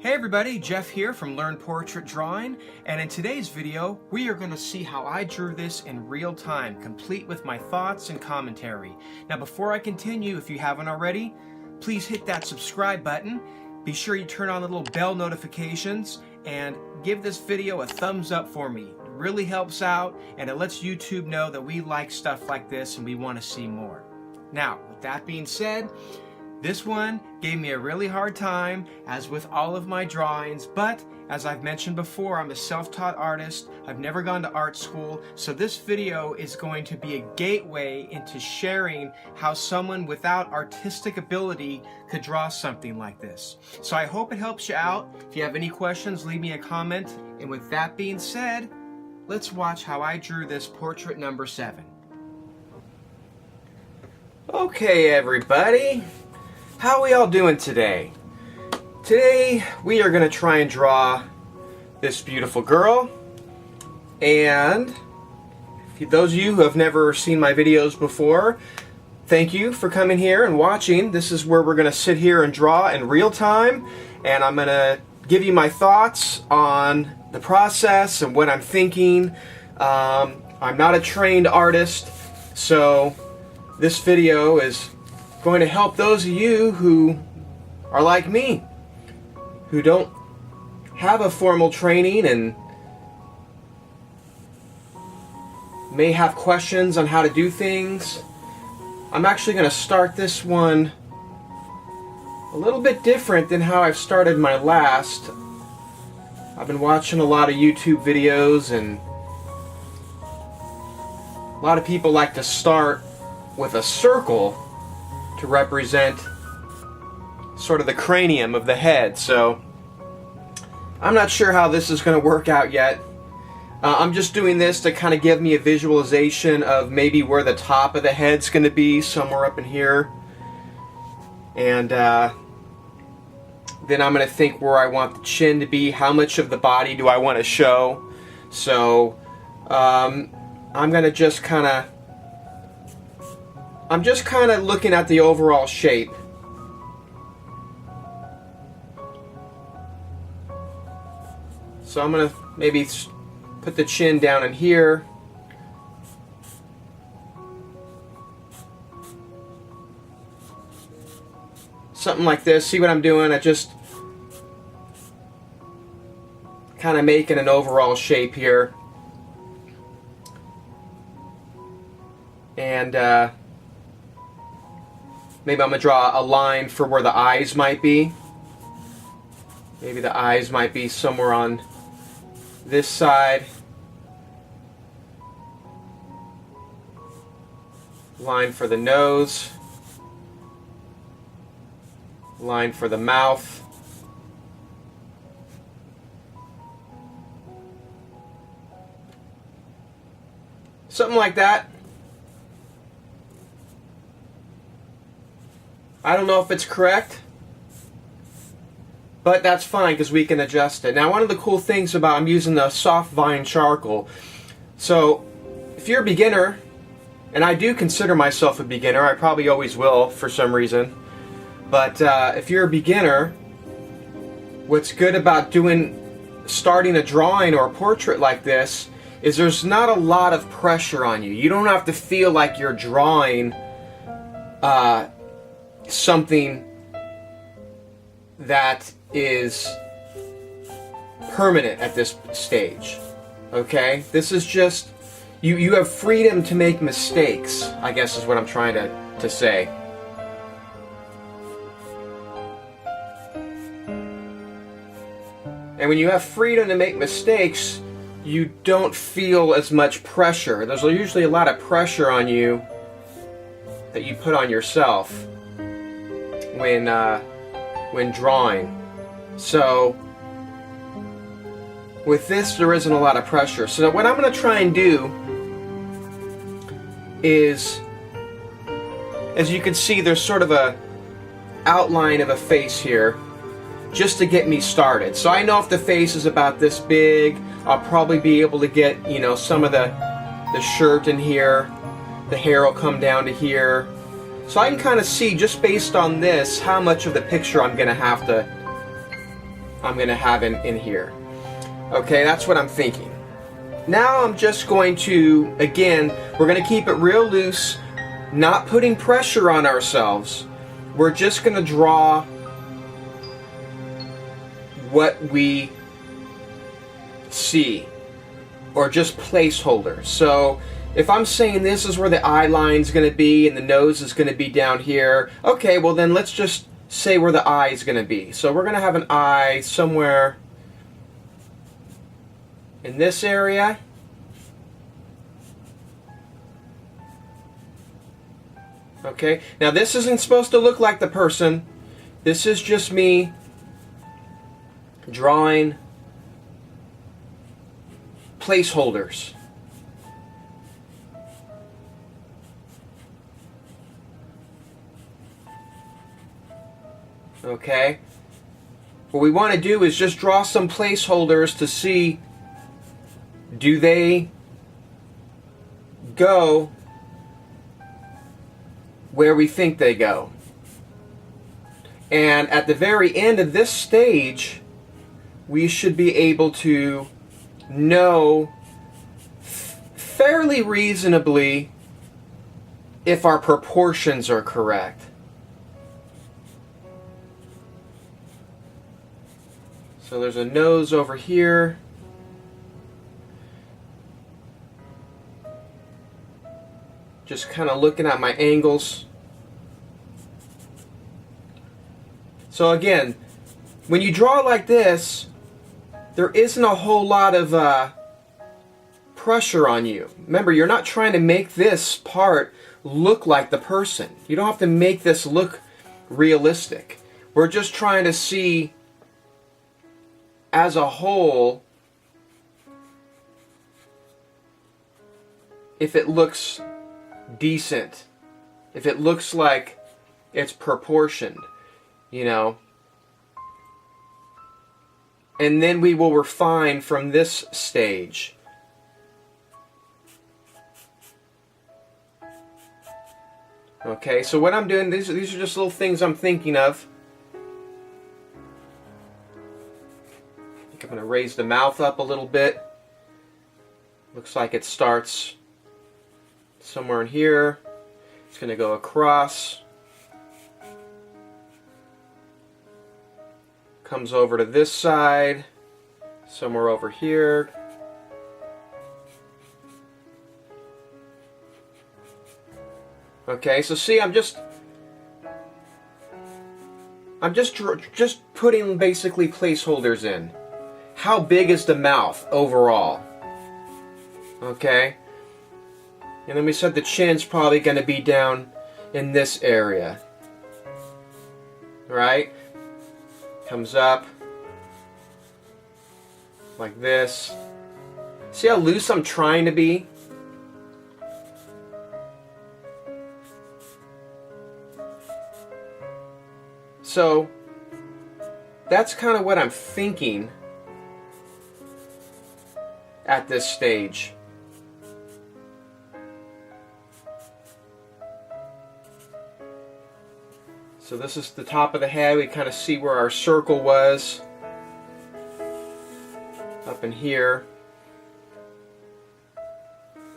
Hey everybody, Jeff here from Learn Portrait Drawing, and in today's video we are going to see how I drew this in real time, complete with my thoughts and commentary. Now before I continue, if you haven't already, please hit that subscribe button. Be sure you turn on the little bell notifications and give this video a thumbs up for me. It really helps out and it lets YouTube know that we like stuff like this and we want to see more. Now, with that being said, this one gave me a really hard time, as with all of my drawings, but as I've mentioned before, I'm a self-taught artist. I've never gone to art school, so this video is going to be a gateway into sharing how someone without artistic ability could draw something like this. So I hope it helps you out. If you have any questions, leave me a comment. And with that being said, let's watch how I drew this portrait number 7. Okay, everybody. How are we all doing today? Today we are going to try and draw this beautiful girl, and those of you who have never seen my videos before, thank you for coming here and watching. This is where we're going to sit here and draw in real time, and I'm going to give you my thoughts on the process and what I'm thinking. I'm not a trained artist, so this video is going to help those of you who are like me, who don't have a formal training and may have questions on how to do things. I'm actually going to start this one a little bit different than how I've started my last. I've been watching a lot of YouTube videos, and a lot of people like to start with a circle to represent sort of the cranium of the head. So I'm not sure how this is going to work out yet. I'm just doing this to kind of give me a visualization of maybe where the top of the head's going to be, somewhere up in here. And then I'm going to think where I want the chin to be, how much of the body do I want to show. So I'm going to just kind of looking at the overall shape. So I'm going to maybe put the chin down in here. Something like this. See what I'm doing? I just kind of making an overall shape here. And maybe I'm going to draw a line for where the eyes might be. Maybe the eyes might be somewhere on this side. Line for the nose. Line for the mouth. Something like that. I don't know if it's correct, but that's fine because we can adjust it. Now, one of the cool things about I'm using the soft vine charcoal. So if you're a beginner, and I do consider myself a beginner, I probably always will for some reason, but if you're a beginner, what's good about starting a drawing or a portrait like this is there's not a lot of pressure on you. You don't have to feel like you're drawing something that is permanent at this stage. Okay? This is just, you have freedom to make mistakes, I guess is what I'm trying to say. And when you have freedom to make mistakes, you don't feel as much pressure. There's usually a lot of pressure on you that you put on yourself when drawing. So with this, there isn't a lot of pressure. So what I'm going to try and do is, as you can see, there's sort of a outline of a face here just to get me started. So I know if the face is about this big, I'll probably be able to get, some of the shirt in here. The hair will come down to here. So I can kind of see, just based on this, how much of the picture I'm going to have to I'm going to have in here. Okay, that's what I'm thinking. Now I'm just going to, again, we're going to keep it real loose, not putting pressure on ourselves. We're just going to draw what we see, or just placeholders. So if I'm saying this is where the eye line's going to be and the nose is going to be down here, okay, well then let's just say where the eye is going to be. So we're going to have an eye somewhere in this area. Okay, now this isn't supposed to look like the person. This is just me drawing placeholders. Okay, what we want to do is just draw some placeholders to see, do they go where we think they go? And at the very end of this stage, we should be able to know fairly reasonably if our proportions are correct. So there's a nose over here. Just kind of looking at my angles. So again, when you draw like this, there isn't a whole lot of pressure on you. Remember, you're not trying to make this part look like the person. You don't have to make this look realistic. We're just trying to see as a whole if it looks decent, if it looks like it's proportioned, you know. And then we will refine from this stage. Okay, so what I'm doing, these are just little things I'm thinking of. I think I'm going to raise the mouth up a little bit. Looks like it starts somewhere in here. It's going to go across. Comes over to this side, somewhere over here. Okay, so see, I'm just putting basically placeholders in. How big is the mouth overall? Okay, and then we said the chin's probably going to be down in this area, right? Comes up like this. See how loose I'm trying to be? So that's kind of what I'm thinking at this stage. So this is the top of the head. We kind of see where our circle was. Up in here.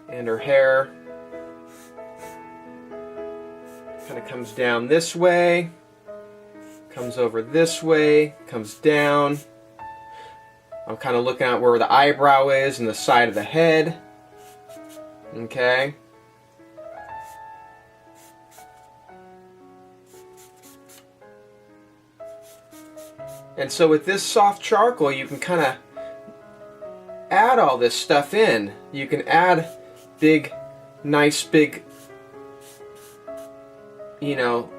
And her hair kind of comes down this way. Comes over this way. Comes down. I'm kind of looking at where the eyebrow is and the side of the head. Okay. And so with this soft charcoal, you can kind of add all this stuff in. You can add big, nice big, you know,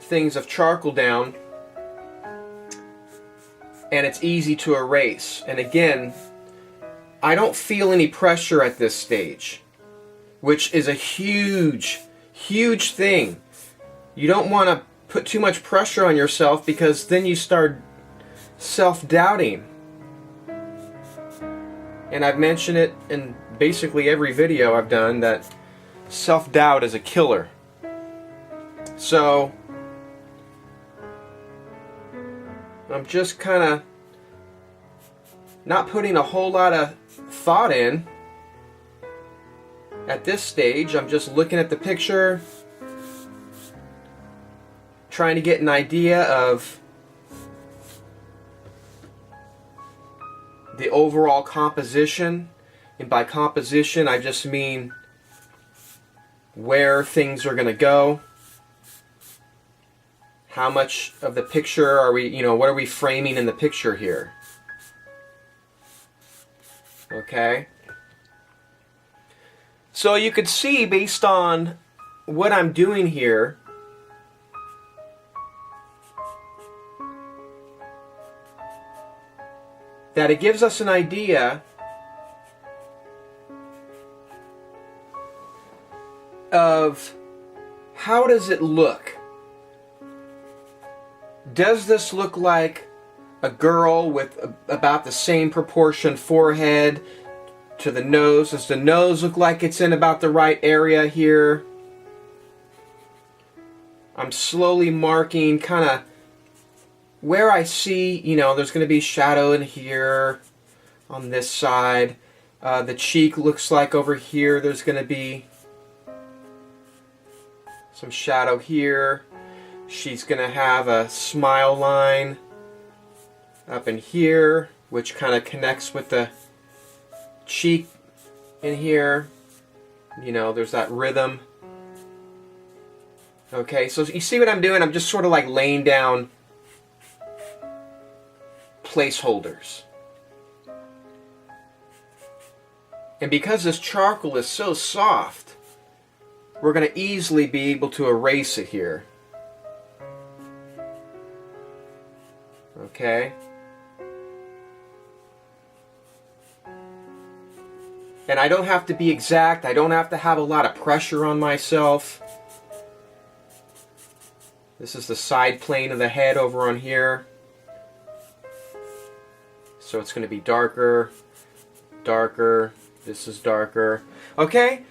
things of charcoal down. And it's easy to erase. And again, I don't feel any pressure at this stage, which is a huge, huge thing. You don't want to put too much pressure on yourself, because then you start self-doubting. And I've mentioned it in basically every video I've done, that self-doubt is a killer. So I'm just kind of not putting a whole lot of thought in at this stage. I'm just looking at the picture, trying to get an idea of the overall composition. And by composition, I just mean where things are going to go. How much of the picture are we, what are we framing in the picture here? Okay. So you could see, based on what I'm doing here, that it gives us an idea of how does it look. Does this look like a girl with about the same proportion forehead to the nose? Does the nose look like it's in about the right area here? I'm slowly marking kind of where I see, there's going to be shadow in here on this side. The cheek looks like over here there's going to be some shadow here. She's going to have a smile line up in here, which kind of connects with the cheek in here. There's that rhythm. Okay, so you see what I'm doing? I'm just sort of like laying down placeholders. And because this charcoal is so soft, we're going to easily be able to erase it here. Okay? And I don't have to be exact. I don't have to have a lot of pressure on myself. This is the side plane of the head over on here. So it's going to be darker, darker. This is darker. Okay?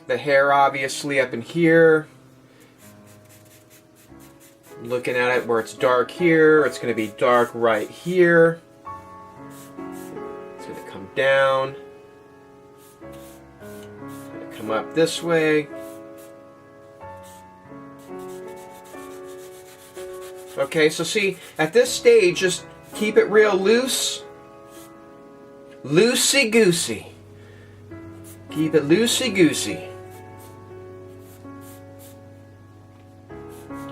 The hair obviously up in here. Looking at it where it's dark here, it's going to be dark right here. It's going to come down. It's going to come up this way. Okay, so see, at this stage, just keep it real loose. Loosey-goosey. Keep it loosey-goosey.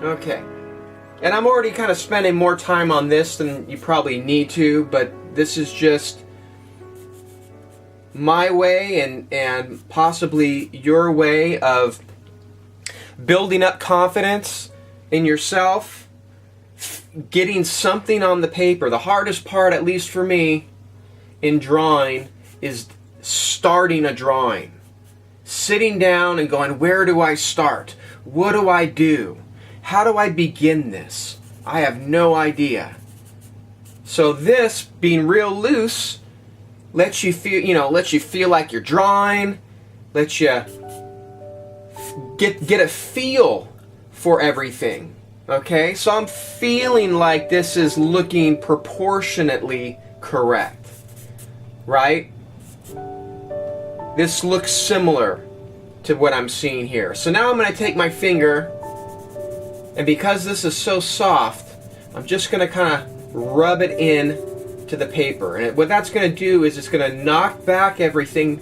Okay. And I'm already kind of spending more time on this than you probably need to, but this is just my way and possibly your way of building up confidence in yourself, getting something on the paper. The hardest part, at least for me, in drawing is starting a drawing. Sitting down and going, where do I start? What do I do? How do I begin this? I have no idea. So this, being real loose, lets you feel like you're drawing, lets you get a feel for everything. Okay? So I'm feeling like this is looking proportionately correct. Right? This looks similar to what I'm seeing here. So now I'm going to take my finger, and because this is so soft, I'm just going to kind of rub it in to the paper. And what that's going to do is it's going to knock back everything.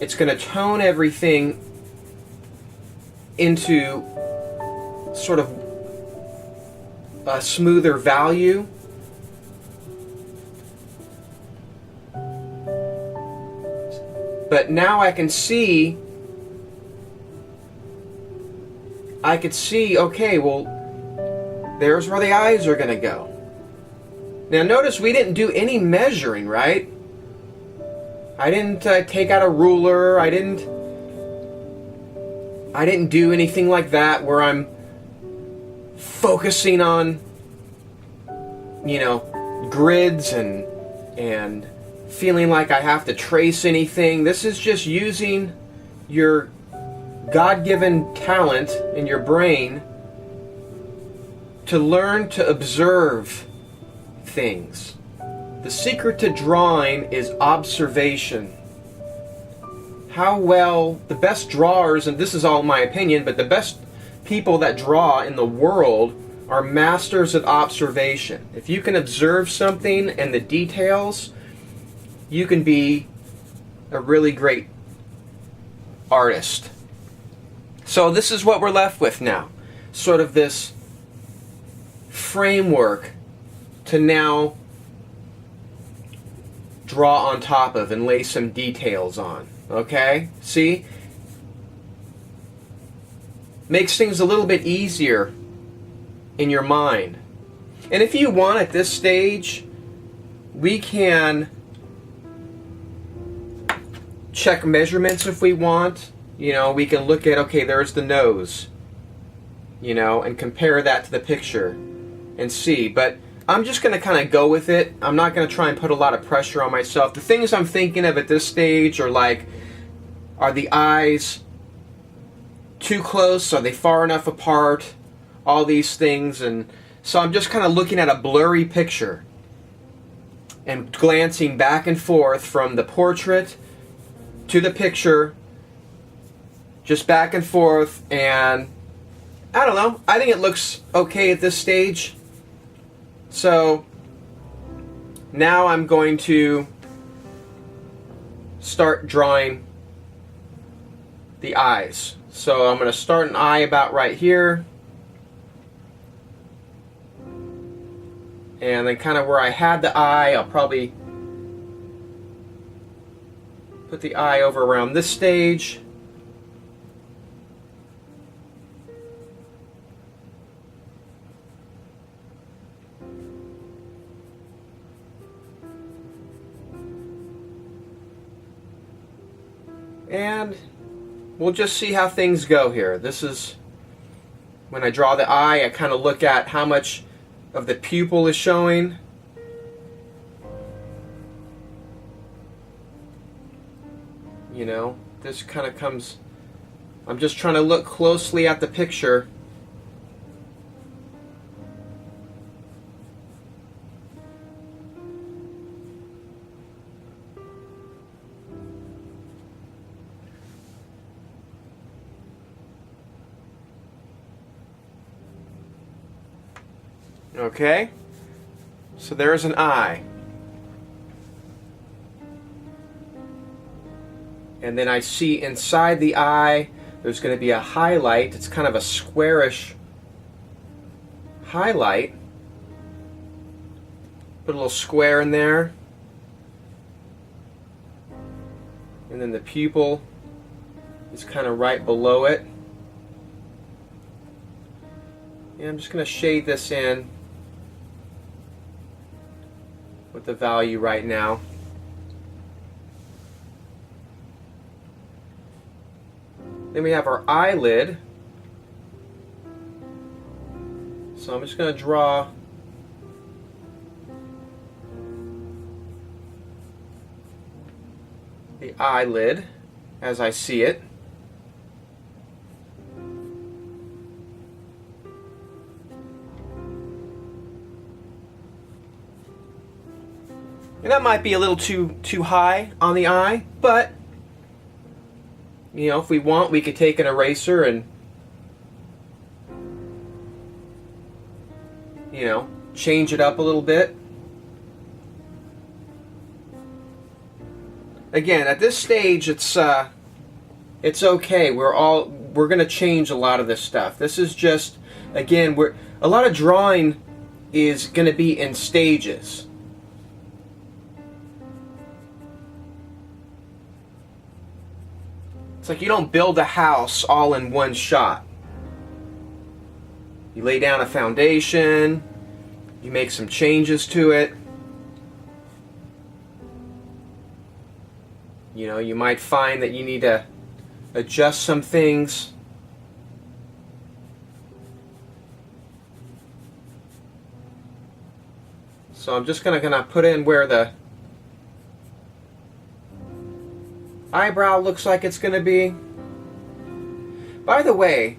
It's going to tone everything into sort of a smoother value. But now I could see, okay, well, there's where the eyes are going to go. Now notice we didn't do any measuring, right? I didn't take out a ruler. I didn't do anything like that where I'm focusing on, grids and feeling like I have to trace anything. This is just using your God-given talent in your brain to learn to observe things. The secret to drawing is observation. How well the best drawers, and this is all my opinion, but the best people that draw in the world are masters of observation. If you can observe something and the details, you can be a really great artist. So this is what we're left with now. Sort of this framework to now draw on top of and lay some details on. Okay? See? Makes things a little bit easier in your mind. And if you want at this stage, we can check measurements if we want. You know, we can look at, okay, there's the nose, you know, and compare that to the picture and see. But I'm just going to kind of go with it. I'm not going to try and put a lot of pressure on myself. The things I'm thinking of at this stage are like, are the eyes too close? Are they far enough apart? All these things. And so I'm just kind of looking at a blurry picture and glancing back and forth from the portrait to the picture, just back and forth, and I don't know, I think it looks okay at this stage. So now I'm going to start drawing the eyes. So I'm going to start an eye about right here, and then kind of where I had the eye, I'll probably put the eye over around this stage. And we'll just see how things go here. This is when I draw the eye, I kind of look at how much of the pupil is showing. You know, this kind of comes, I'm just trying to look closely at the picture. Okay, so there's an eye. And then I see inside the eye, there's going to be a highlight. It's kind of a squarish highlight. Put a little square in there. And then the pupil is kind of right below it. And I'm just going to shade this in with the value right now. Then we have our eyelid. So I'm just going to draw the eyelid as I see it. And that might be a little too high on the eye, but you know, if we want, we could take an eraser and, you know, change it up a little bit. Again, at this stage, it's okay. We're going to change a lot of this stuff. This is just, again, a lot of drawing is going to be in stages. It's like you don't build a house all in one shot. You lay down a foundation, you make some changes to it. You know, you might find that you need to adjust some things. So I'm just gonna put in where the eyebrow looks like it's going to be. By the way,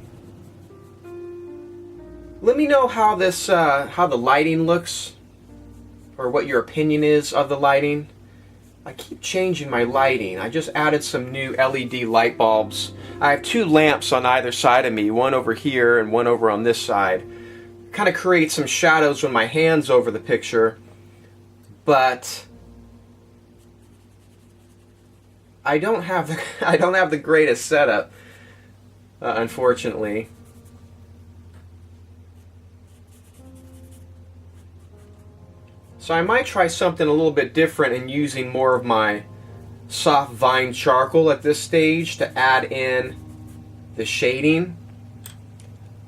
let me know how this, how the lighting looks, or what your opinion is of the lighting. I keep changing my lighting. I just added some new LED light bulbs. I have two lamps on either side of me, one over here and one over on this side. Kind of create some shadows when my hand's over the picture, but I don't have the greatest setup, unfortunately. So I might try something a little bit different in using more of my soft vine charcoal at this stage to add in the shading.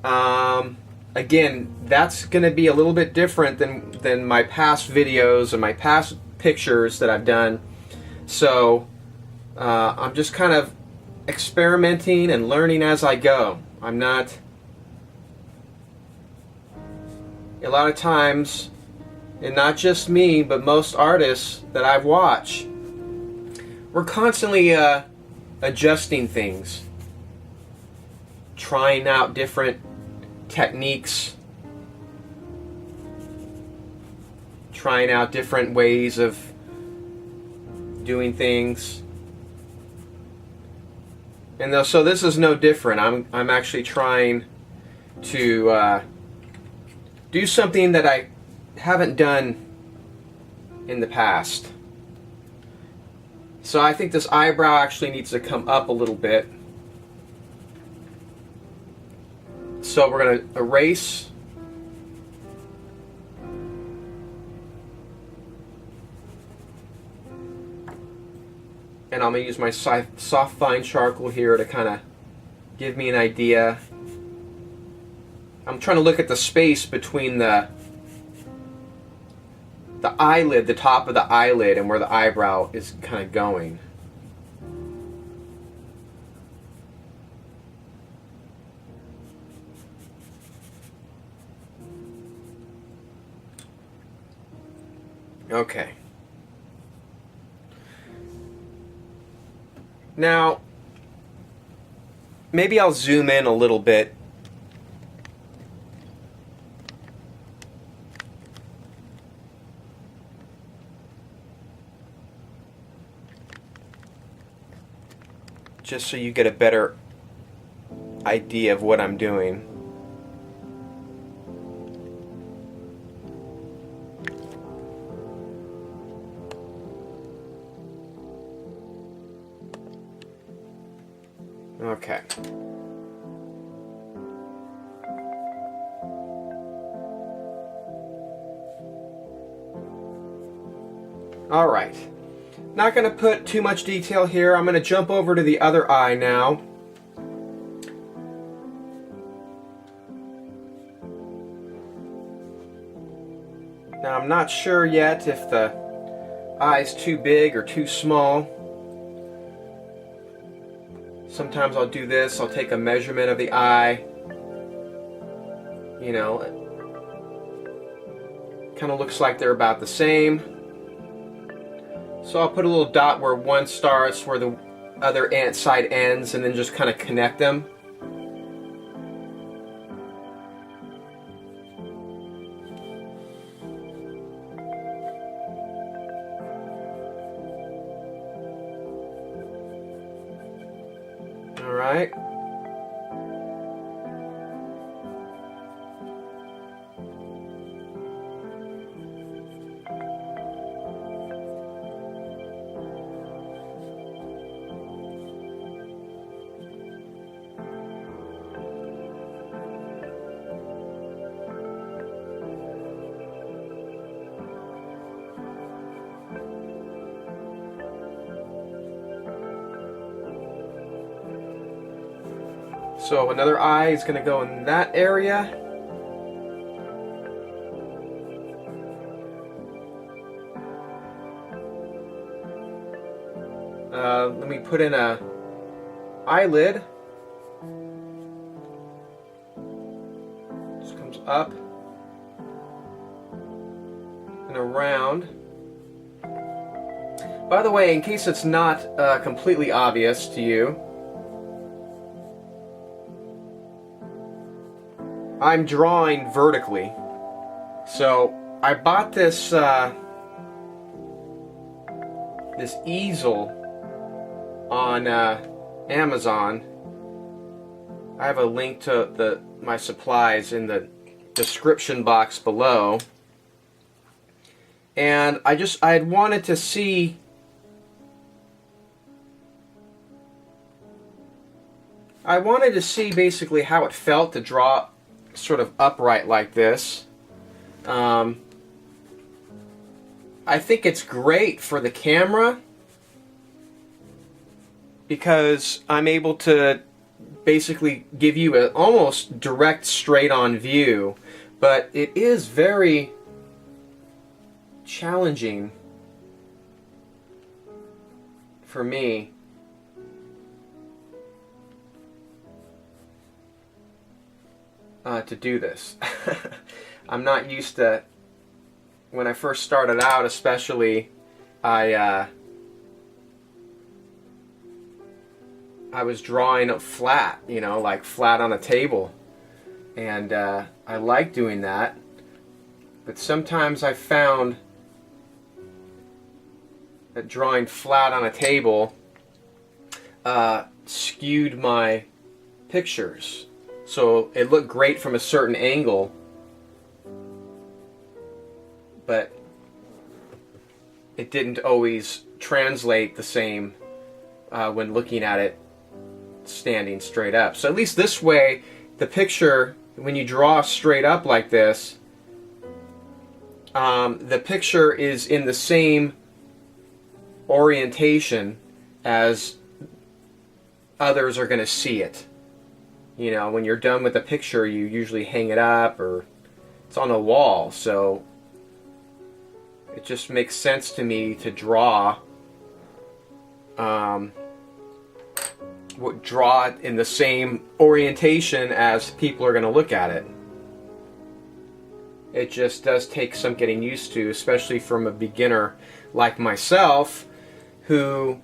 Again, that's going to be a little bit different than my past videos and my past pictures that I've done. So I'm just kind of experimenting and learning as I go. I'm not... A lot of times, and not just me, but most artists that I've watched, we're constantly adjusting things, trying out different techniques, trying out different ways of doing things. And so this is no different. I'm actually trying to do something that I haven't done in the past. So I think this eyebrow actually needs to come up a little bit. So we're going to erase. And I'm going to use my soft fine charcoal here to kind of give me an idea. I'm trying to look at the space between the eyelid, the top of the eyelid, and where the eyebrow is kind of going. Okay. Now, maybe I'll zoom in a little bit. Just so you get a better idea of what I'm doing. Okay. All right. Not going to put too much detail here. I'm going to jump over to the other eye now. Now I'm not sure yet if the eye's too big or too small. Sometimes I'll do this. I'll take a measurement of the eye. You know, kind of looks like they're about the same. So I'll put a little dot where one starts, where the other side ends, and then just kind of connect them. All right. So another eye is going to go in that area. Let me put in a eyelid. Just comes up and around. By the way, in case it's not completely obvious to you, I'm drawing vertically. So I bought this this easel on Amazon. I have a link to my supplies in the description box below. And I had wanted to see basically how it felt to draw sort of upright like this. I think it's great for the camera because I'm able to basically give you an almost direct straight-on view, but it is very challenging for me to do this. I'm not used to, when I first started out especially, I was drawing flat, you know, like flat on a table, and I like doing that, but sometimes I found that drawing flat on a table skewed my pictures. So it looked great from a certain angle, but it didn't always translate the same when looking at it standing straight up. So at least this way, the picture, when you draw straight up like this, the picture is in the same orientation as others are going to see it. You know, when you're done with the picture, you usually hang it up or it's on a wall, so it just makes sense to me to draw it in the same orientation as people are going to look at it. It just does take some getting used to, especially from a beginner like myself who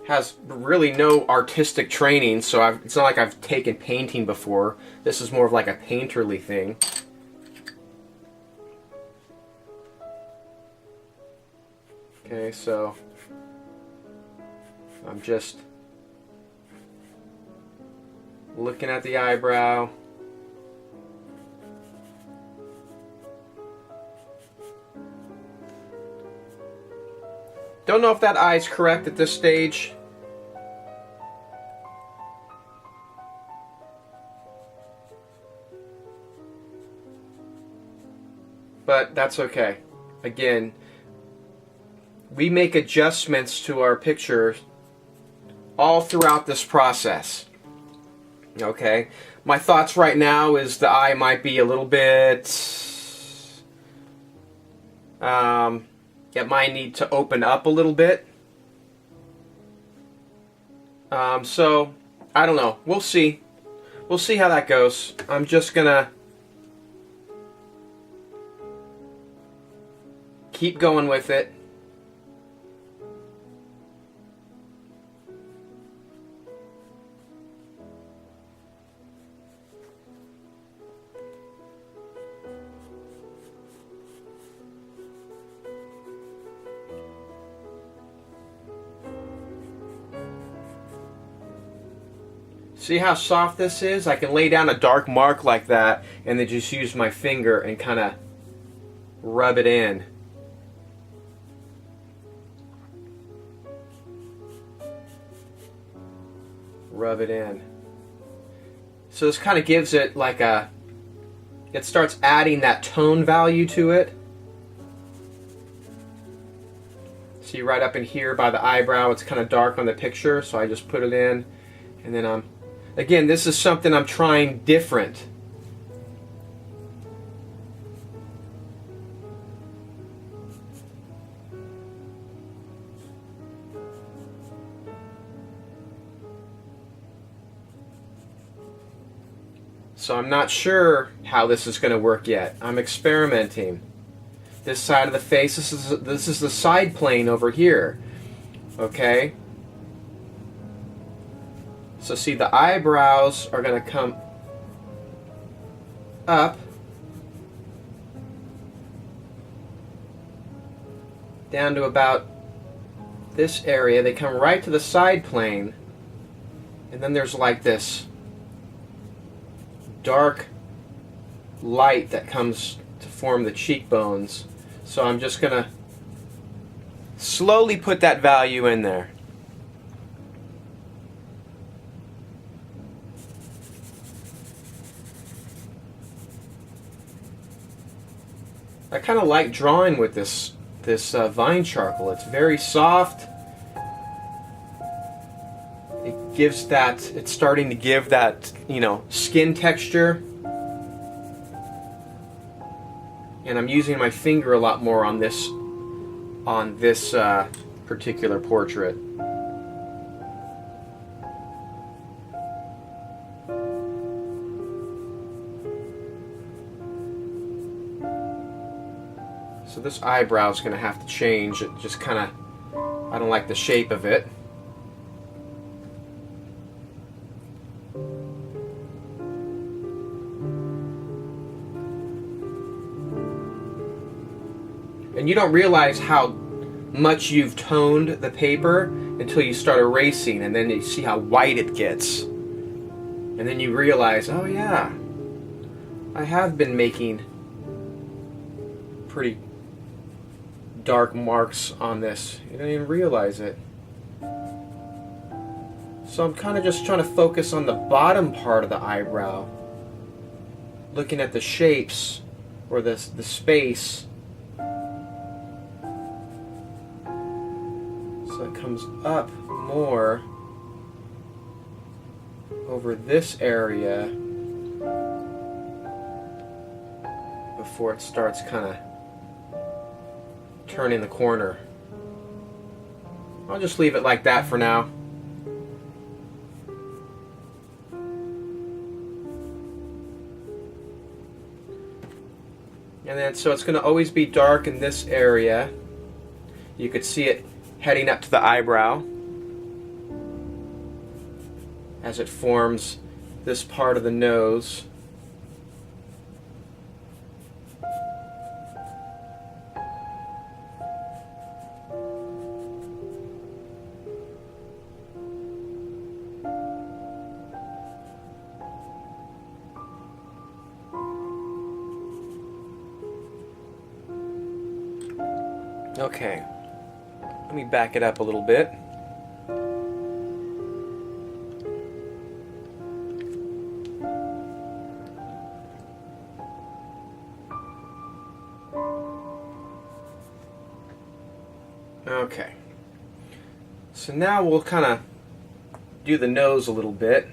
has really no artistic training, so it's not like I've taken painting before. This is more of like a painterly thing. Okay, so I'm just looking at the eyebrow. Don't know if that eye is correct at this stage. But that's okay. Again, we make adjustments to our picture all throughout this process. Okay? My thoughts right now is the eye might be a little bit... it might need to open up a little bit. So, I don't know. We'll see. We'll see how that goes. I'm just gonna keep going with it. See how soft this is? I can lay down a dark mark like that and then just use my finger and kind of rub it in. Rub it in. So this kind of gives it like it starts adding that tone value to it. See right up in here by the eyebrow, it's kind of dark on the picture, so I just put it in, and then again, this is something I'm trying different. So I'm not sure how this is going to work yet. I'm experimenting. This side of the face, this is the side plane over here. Okay? So see, the eyebrows are going to come up down to about this area. They come right to the side plane, and then there's like this dark light that comes to form the cheekbones. So I'm just going to slowly put that value in there. I kind of like drawing with this vine charcoal. It's very soft. It gives that, it's starting to give that, you know, skin texture. And I'm using my finger a lot more on this particular portrait. So this eyebrow is going to have to change. It just kind of, I don't like the shape of it. And you don't realize how much you've toned the paper until you start erasing, and then you see how white it gets. And then you realize, oh yeah, I have been making pretty dark marks on this. You don't even realize it. So I'm kind of just trying to focus on the bottom part of the eyebrow, looking at the shapes or the space. So it comes up more over this area before it starts kind of turning the corner. I'll just leave it like that for now. And then so it's going to always be dark in this area. You could see it heading up to the eyebrow as it forms this part of the nose. Okay, let me back it up a little bit. Okay, so now we'll kind of do the nose a little bit.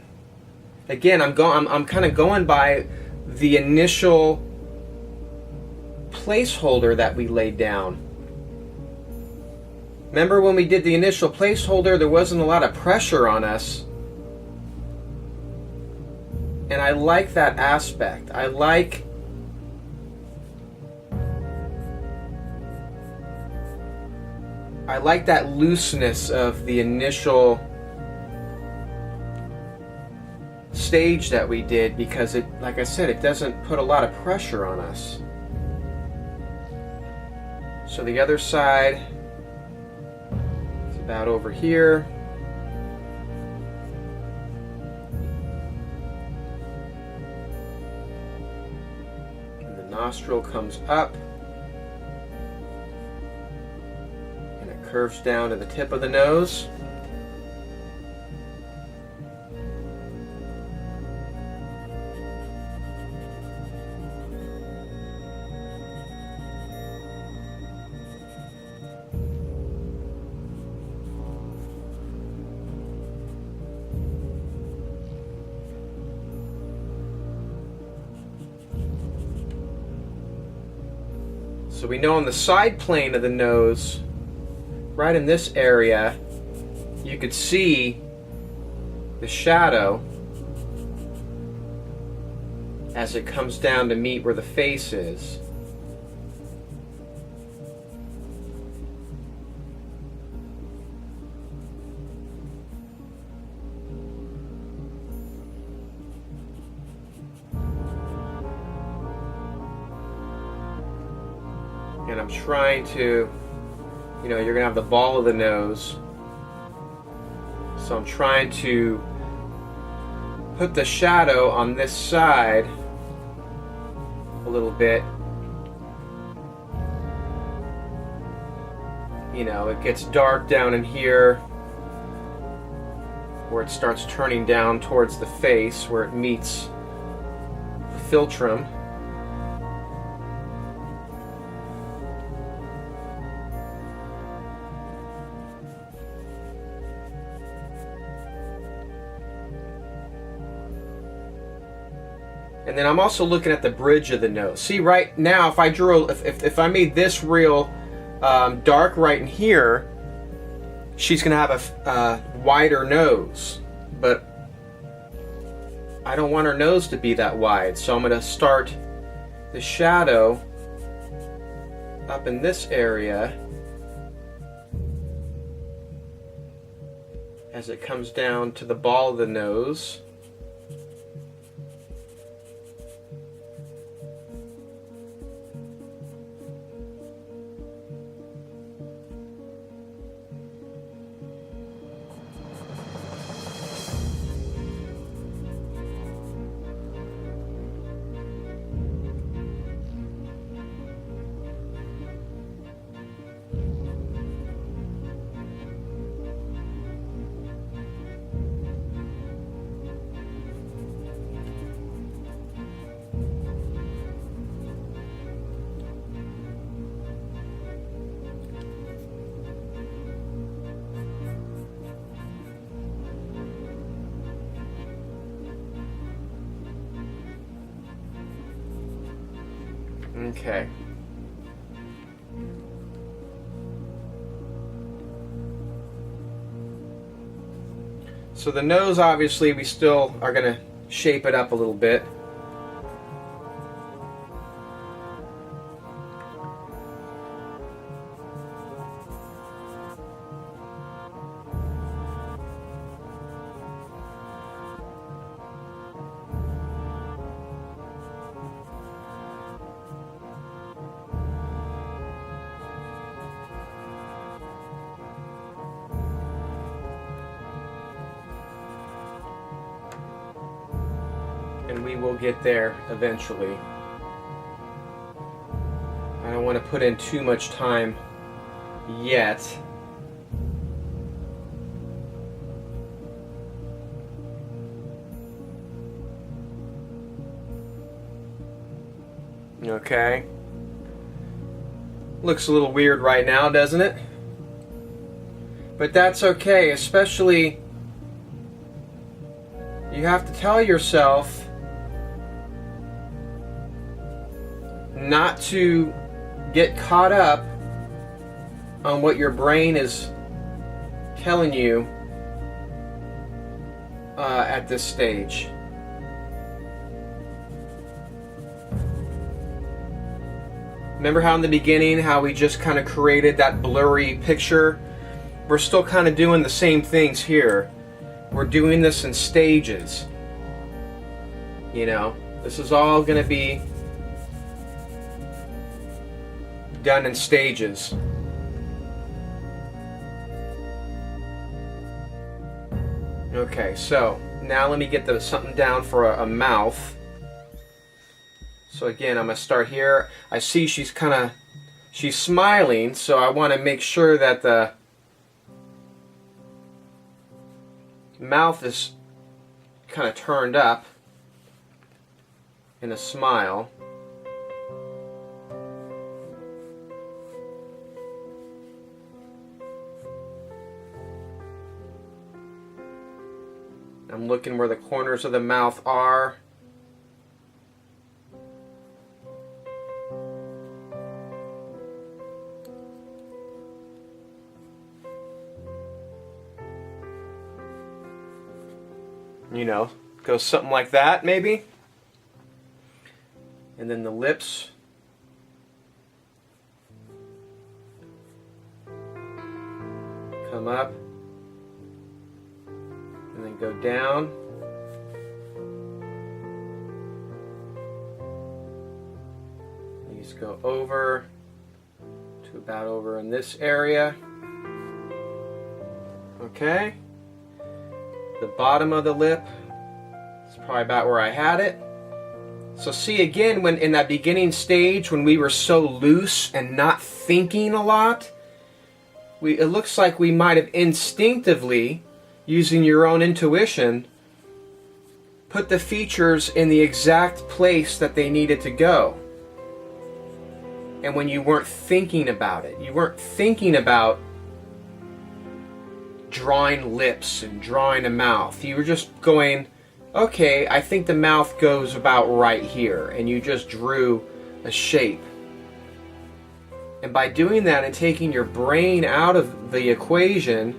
Again, I'm kind of going by the initial placeholder that we laid down. Remember when we did the initial placeholder, there wasn't a lot of pressure on us. And I like that aspect. I like that looseness of the initial stage that we did, because it, like I said, it doesn't put a lot of pressure on us. So the other side, about over here. And the nostril comes up and it curves down to the tip of the nose. So we know on the side plane of the nose, right in this area, you could see the shadow as it comes down to meet where the face is. And I'm trying to, you know, you're gonna have the ball of the nose. So I'm trying to put the shadow on this side a little bit. You know, it gets dark down in here where it starts turning down towards the face where it meets the philtrum. And then I'm also looking at the bridge of the nose. See, right now, if I drew, if I made this real dark right in here, she's gonna have a wider nose, but I don't want her nose to be that wide, so I'm gonna start the shadow up in this area as it comes down to the ball of the nose. Okay. So the nose, obviously, we still are going to shape it up a little bit. And we will get there eventually. I don't want to put in too much time yet. Okay. Looks a little weird right now, doesn't it? But that's okay, especially you have to tell yourself not to get caught up on what your brain is telling you at this stage. Remember how in the beginning, how we just kind of created that blurry picture? We're still kind of doing the same things here. We're doing this in stages. You know, this is all going to be done in stages. Okay, so now let me get something down for a mouth. So again, I'm going to start here. I see she's smiling, so I want to make sure that the mouth is kind of turned up in a smile. I'm looking where the corners of the mouth are. You know, go something like that maybe. And then the lips. Come up. And then go down. These go over. to about over in this area. Okay. The bottom of the lip is probably about where I had it. So see, again, when in that beginning stage, when we were so loose and not thinking a lot, it looks like we might have instinctively, using your own intuition, put the features in the exact place that they needed to go. And when you weren't thinking about it, you weren't thinking about drawing lips and drawing a mouth. You were just going, okay, I think the mouth goes about right here. And you just drew a shape. And by doing that and taking your brain out of the equation,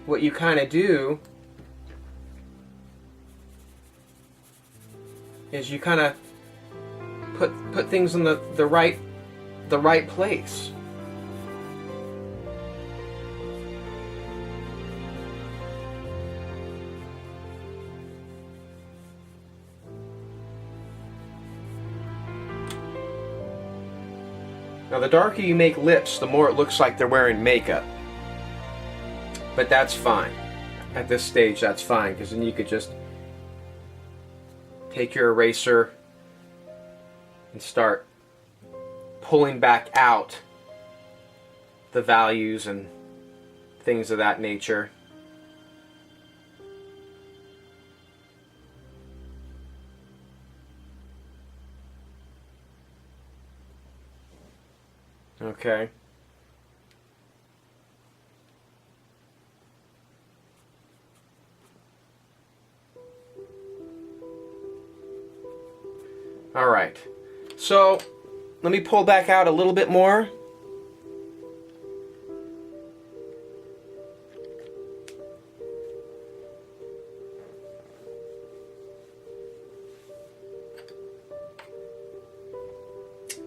what you kind of do is you kind of put things in the right place. Now, the darker you make lips, the more it looks like they're wearing makeup. But that's fine. At this stage, that's fine, because then you could just take your eraser and start pulling back out the values and things of that nature. Okay. All right. So, let me pull back out a little bit more.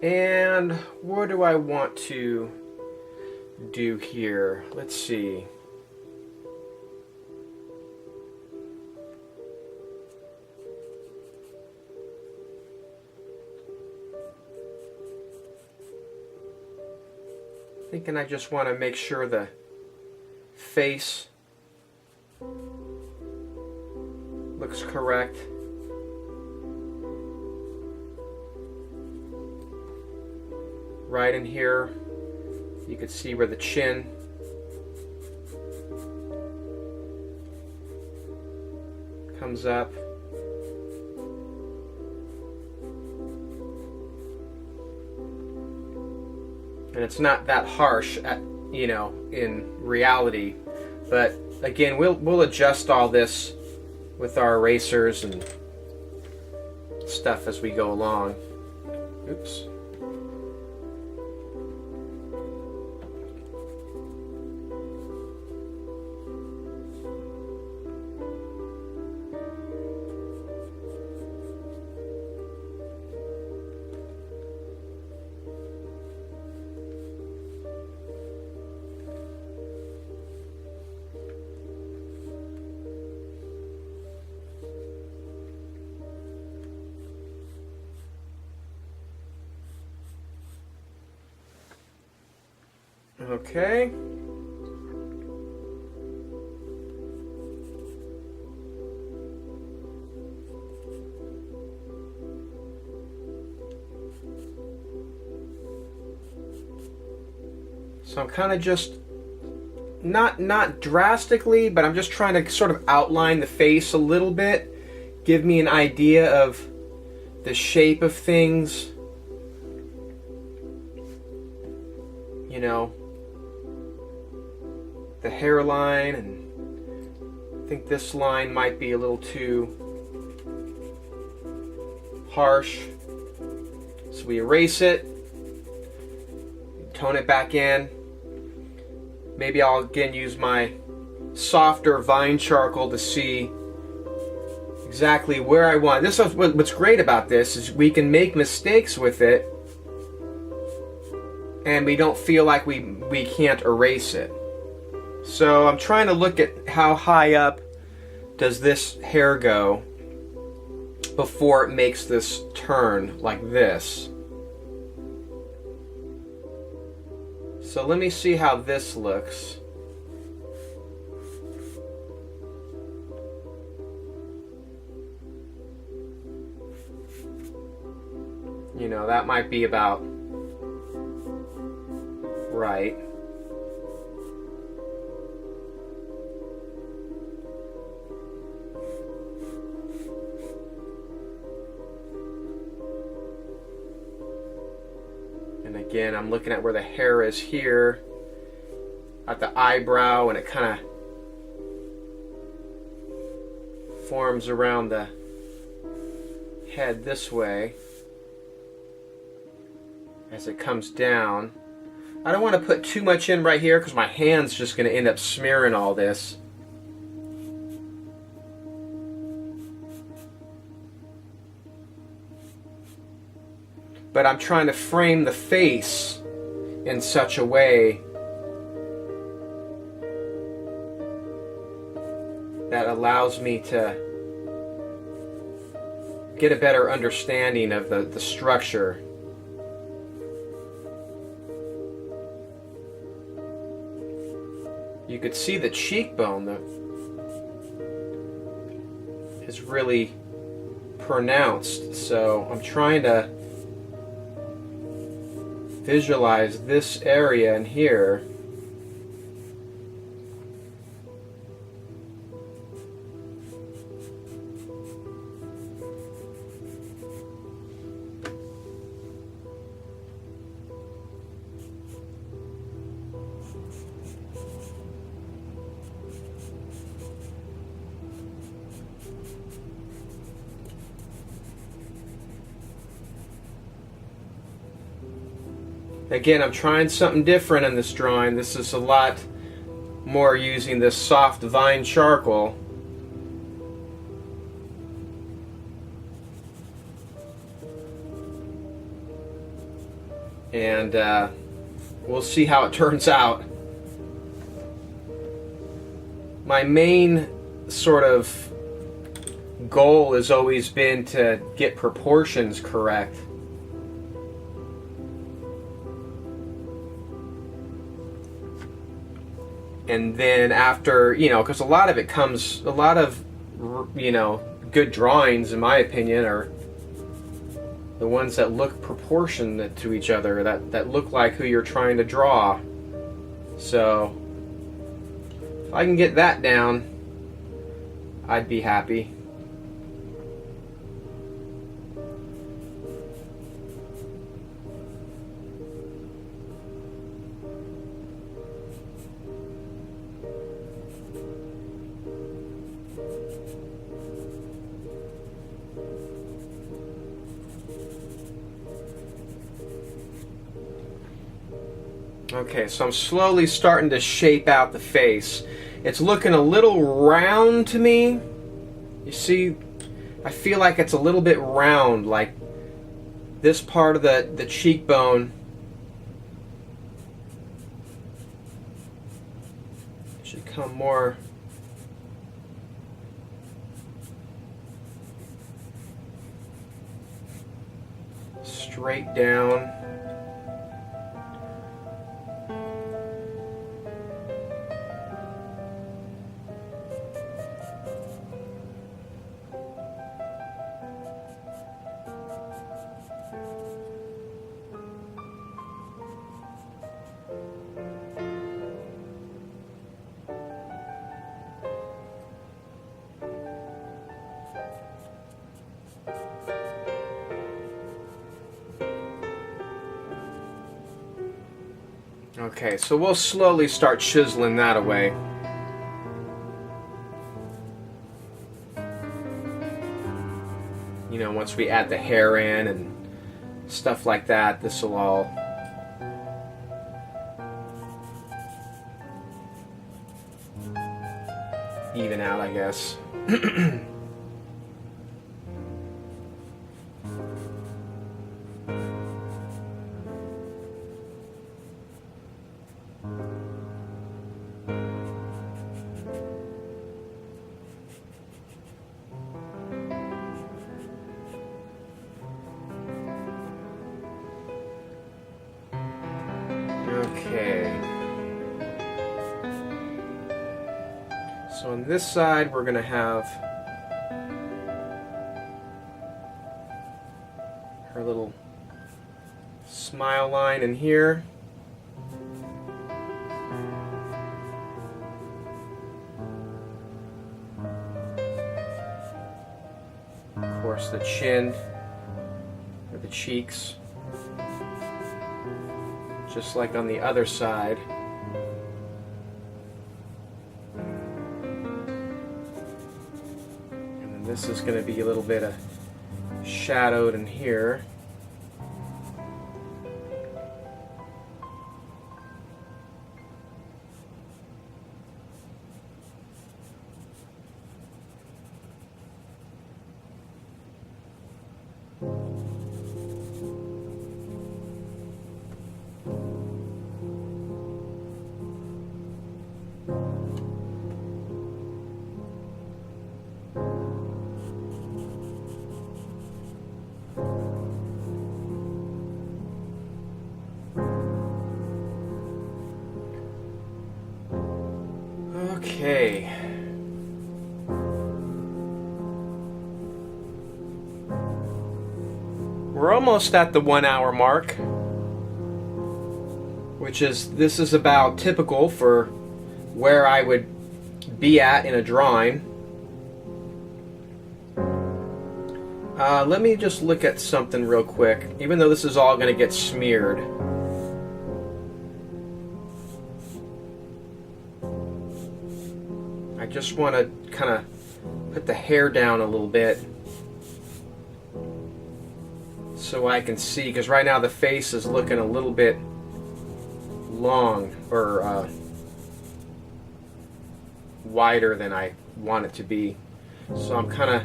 And what do I want to do here? Let's see. Thinking I just want to make sure the face looks correct. Right in here, you can see where the chin comes up. And it's not that harsh, in reality. But again, we'll adjust all this with our erasers and stuff as we go along. Oops. Okay. So I'm kind of just not drastically, but I'm just trying to sort of outline the face a little bit, give me an idea of the shape of things. You know, the hairline, and I think this line might be a little too harsh. So we erase it, tone it back in. Maybe I'll again use my softer vine charcoal to see exactly where I want. This is what's great about this is we can make mistakes with it and we don't feel like we can't erase it. So I'm trying to look at how high up does this hair go before it makes this turn like this. So let me see how this looks. You know, that might be about right. And again, I'm looking at where the hair is here, at the eyebrow, and it kind of forms around the head this way as it comes down. I don't want to put too much in right here because my hand's just going to end up smearing all this. But I'm trying to frame the face in such a way that allows me to get a better understanding of the structure. You could see the cheekbone that is really pronounced, so I'm trying to visualize this area in here. Again, I'm trying something different in this drawing. This is a lot more using this soft vine charcoal. And we'll see how it turns out. My main sort of goal has always been to get proportions correct. And then after, you know, because a lot of it comes, a lot of, you know, good drawings, in my opinion, are the ones that look proportionate to each other, that look like who you're trying to draw. So, if I can get that down, I'd be happy. Okay, so I'm slowly starting to shape out the face. It's looking a little round to me. You see, I feel like it's a little bit round, like this part of the cheekbone should come more straight down. Okay, so we'll slowly start chiseling that away. You know, once we add the hair in and stuff like that, this will all even out, I guess. Okay. So on this side, we're going to have her little smile line in here. Of course, the chin or the cheeks, just like on the other side. This is going to be a little bit of shadowed in here. Okay. We're almost at the 1 hour mark, which is, this is about typical for where I would be at in a drawing. Let me just look at something real quick, even though this is all going to get smeared. I just want to kind of put the hair down a little bit so I can see, because right now the face is looking a little bit long or wider than I want it to be. So I'm kind of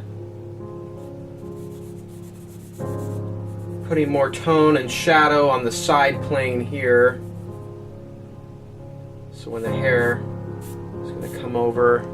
putting more tone and shadow on the side plane here. So when the hair is going to come over,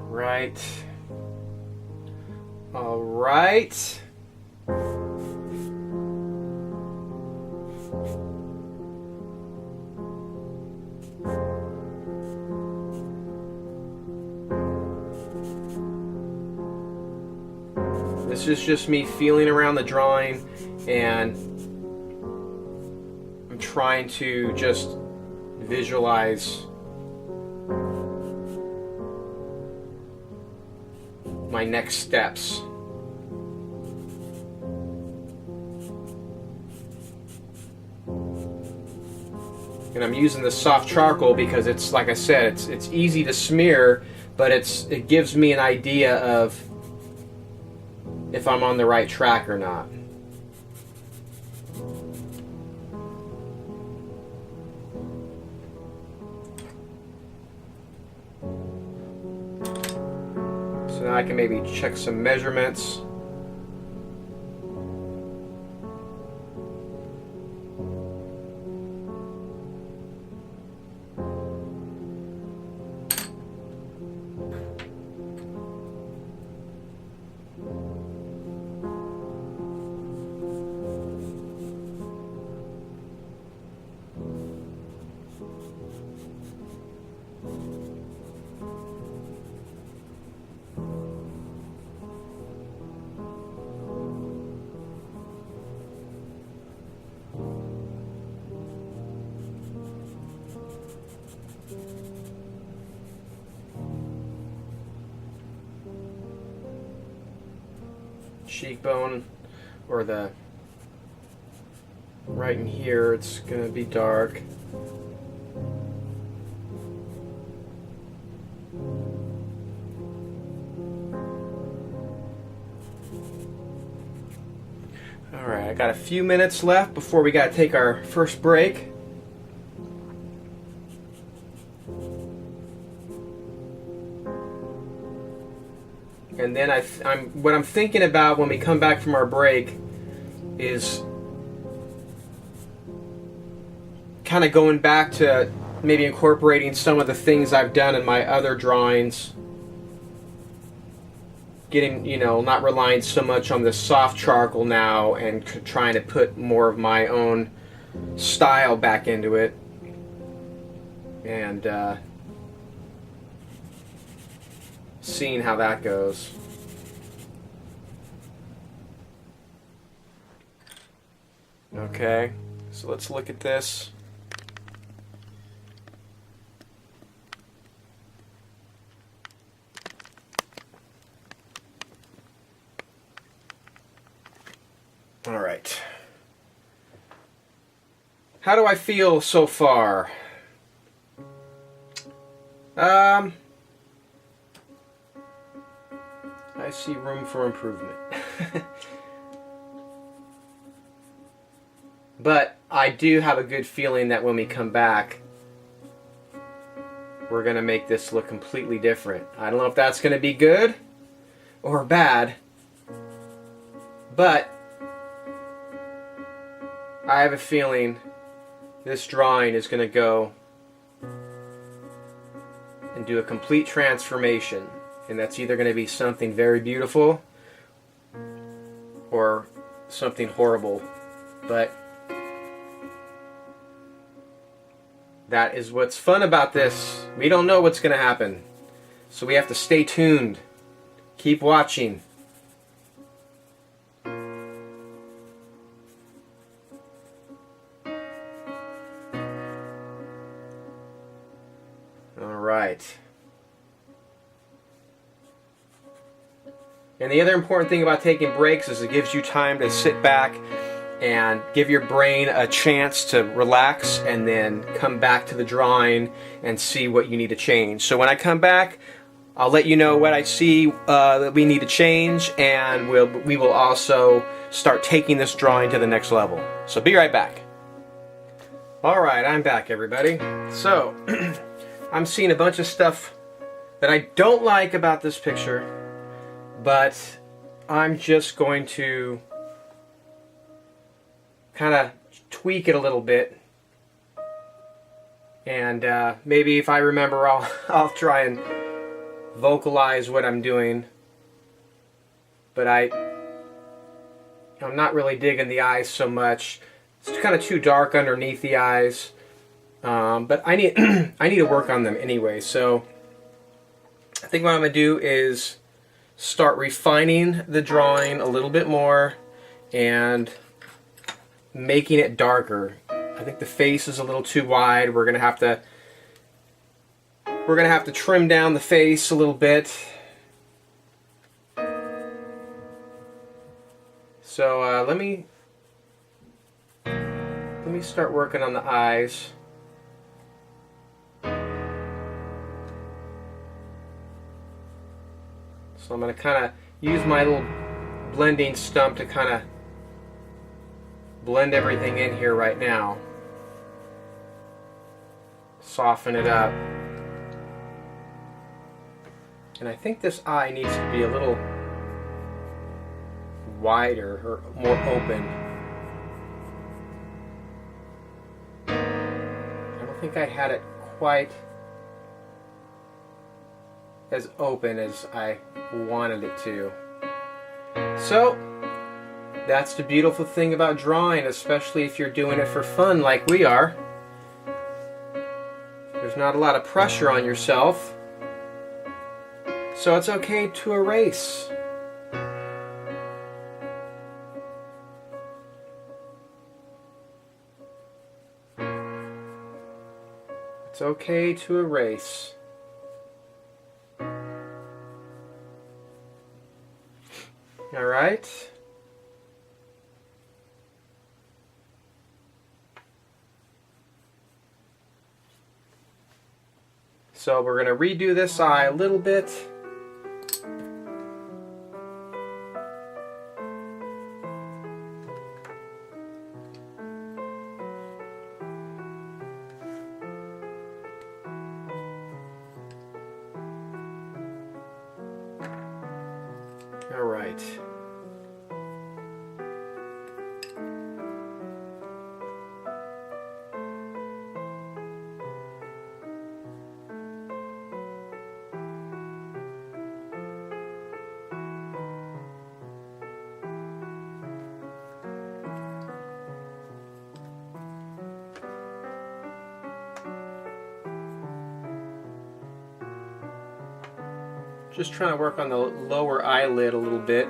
right. All right. This is just me feeling around the drawing, and I'm trying to just visualize my next steps. And I'm using the soft charcoal because it's, like I said, it's easy to smear, but it gives me an idea of if I'm on the right track or not. So now I can maybe check some measurements. Cheekbone, or the right in here, it's gonna be dark. Alright, I got a few minutes left before we got to take our first break. And then what I'm thinking about when we come back from our break is kind of going back to maybe incorporating some of the things I've done in my other drawings. Getting, you know, not relying so much on the soft charcoal now and trying to put more of my own style back into it. And seeing how that goes. Okay, so let's look at this. All right. How do I feel so far? I see room for improvement. But I do have a good feeling that when we come back, we're going to make this look completely different. I don't know if that's going to be good or bad, but I have a feeling this drawing is going to go and do a complete transformation. And that's either going to be something very beautiful or something horrible. But that is what's fun about this. We don't know what's going to happen. So we have to stay tuned. Keep watching. Alright. And the other important thing about taking breaks is it gives you time to sit back and give your brain a chance to relax and then come back to the drawing and see what you need to change. So when I come back, I'll let you know what I see that we need to change, and we will also start taking this drawing to the next level. So be right back. Alright, I'm back, everybody. So, I'm seeing a bunch of stuff that I don't like about this picture, but I'm just going to kind of tweak it a little bit, and maybe if I remember, I'll try and vocalize what I'm doing. But I'm not really digging the eyes so much. It's kind of too dark underneath the eyes, but I need I need to work on them anyway. So I think what I'm gonna do is start refining the drawing a little bit more and making it darker. I think the face is a little too wide. We're gonna have to trim down the face a little bit. So let me start working on the eyes. So I'm going to kind of use my little blending stump to kind of blend everything in here right now. Soften it up. And I think this eye needs to be a little wider or more open. I don't think I had it quite as open as I wanted it to. So that's the beautiful thing about drawing, especially if you're doing it for fun like we are. There's not a lot of pressure on yourself, so it's okay to erase. It's okay to erase. All right. So we're going to redo this eye a little bit. All right. Just trying to work on the lower eyelid a little bit.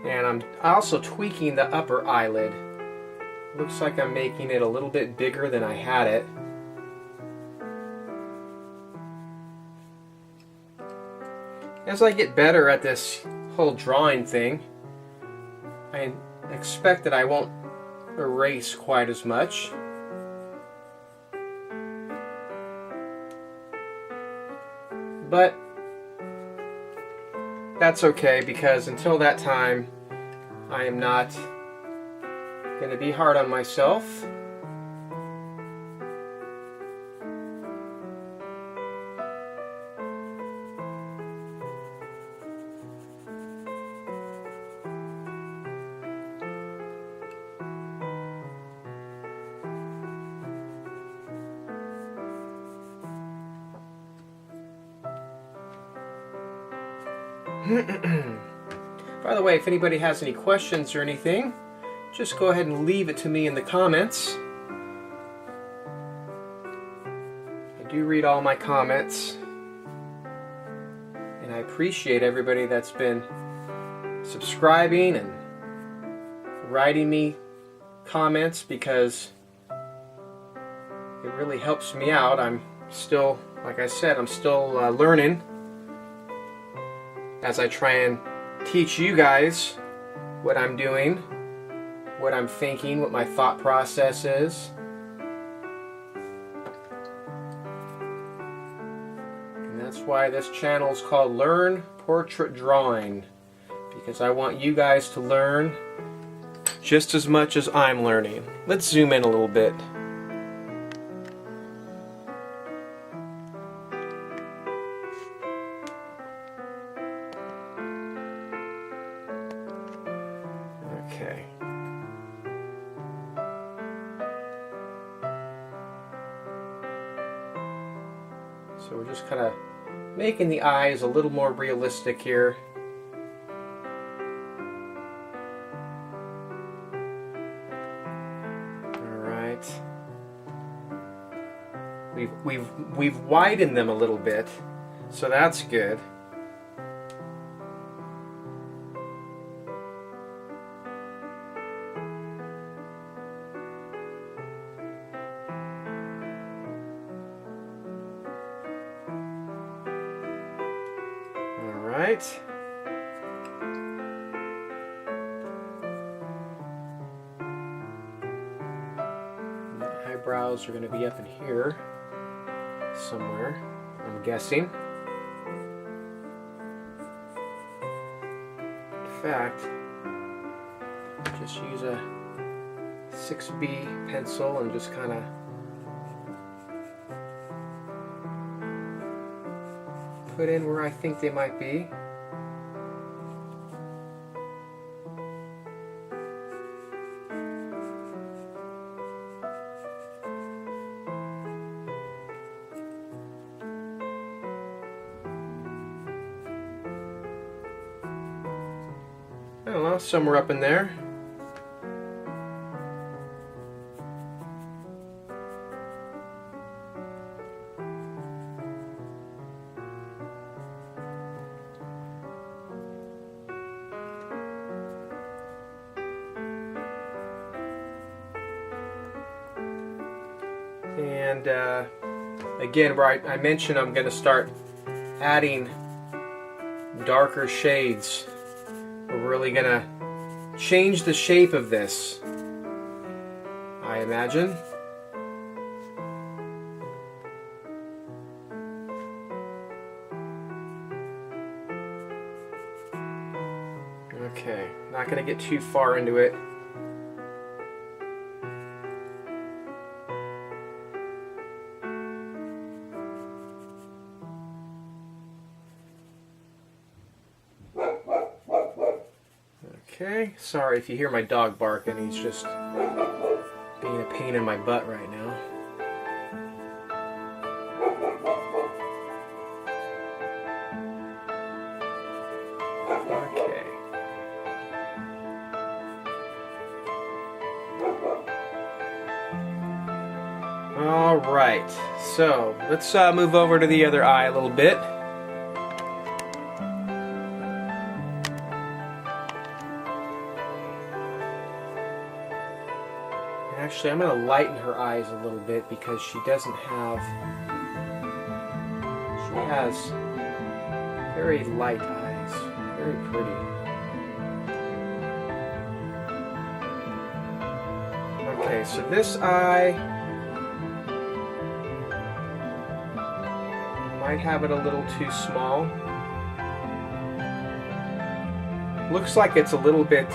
And I'm also tweaking the upper eyelid. Looks like I'm making it a little bit bigger than I had it. As I get better at this whole drawing thing, I expect that I won't erase quite as much. But that's okay, because until that time, I am not going to be hard on myself. By the way, if anybody has any questions or anything, just go ahead and leave it to me in the comments. I do read all my comments, and I appreciate everybody that's been subscribing and writing me comments, because it really helps me out. I'm still, like I said, I'm still learning as I try and teach you guys what I'm doing, what I'm thinking, what my thought process is. And that's why this channel is called Learn Portrait Drawing, because I want you guys to learn just as much as I'm learning. Let's zoom in a little bit. Okay. So we're just kind of making the eyes a little more realistic here. All right. We've widened them a little bit, so that's good. Right. The eyebrows are going to be up in here somewhere, I'm guessing. In fact, just use a 6B pencil and just kind of put in where I think they might be. I don't know, somewhere up in there. And again, where I mentioned I'm going to start adding darker shades. We're really going to change the shape of this, I imagine. not going to get too far into it. Okay, sorry if you hear my dog barking, he's just being a pain in my butt right now. Okay. All right, so let's move over to the other eye a little bit. Actually, I'm going to lighten her eyes a little bit because she doesn't have... She has very light eyes, very pretty. Okay, so this eye... might have it a little too small. Looks like it's a little bit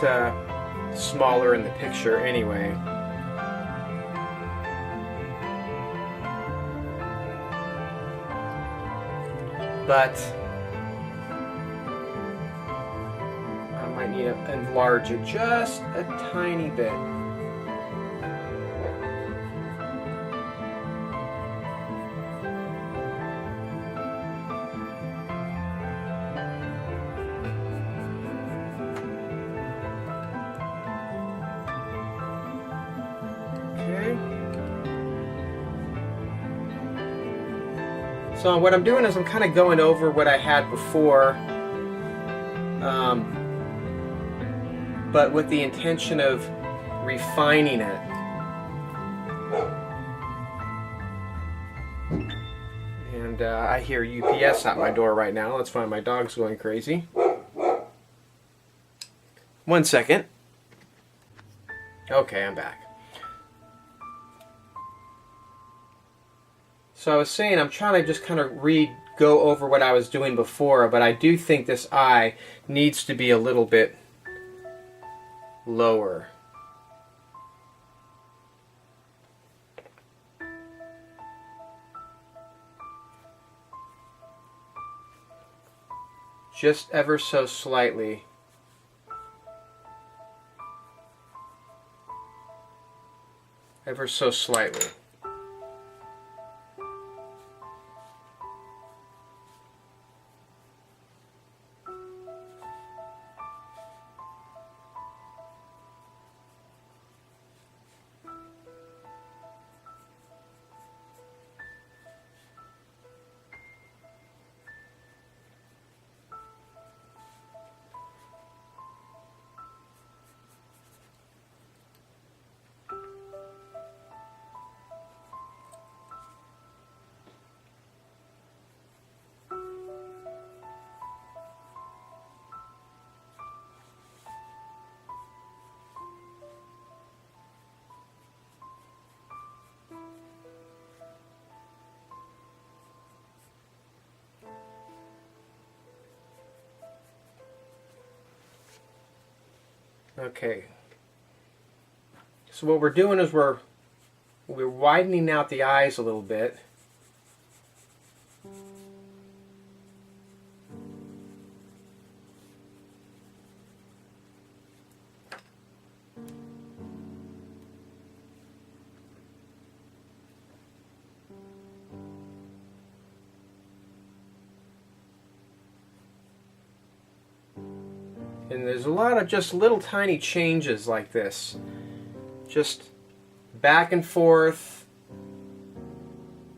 smaller in the picture anyway. But I might need to enlarge it just a tiny bit. So what I'm doing is I'm kind of going over what I had before, but with the intention of refining it. And I hear UPS at my door right now. That's why my dog's going crazy. 1 second. Okay, I'm back. So I was saying I'm trying to just kind of go over what I was doing before, but I do think this eye needs to be a little bit lower. Just ever so slightly. Ever so slightly. Okay, so what we're doing is we're widening out the eyes a little bit. And there's a lot of just little tiny changes like this. Just back and forth,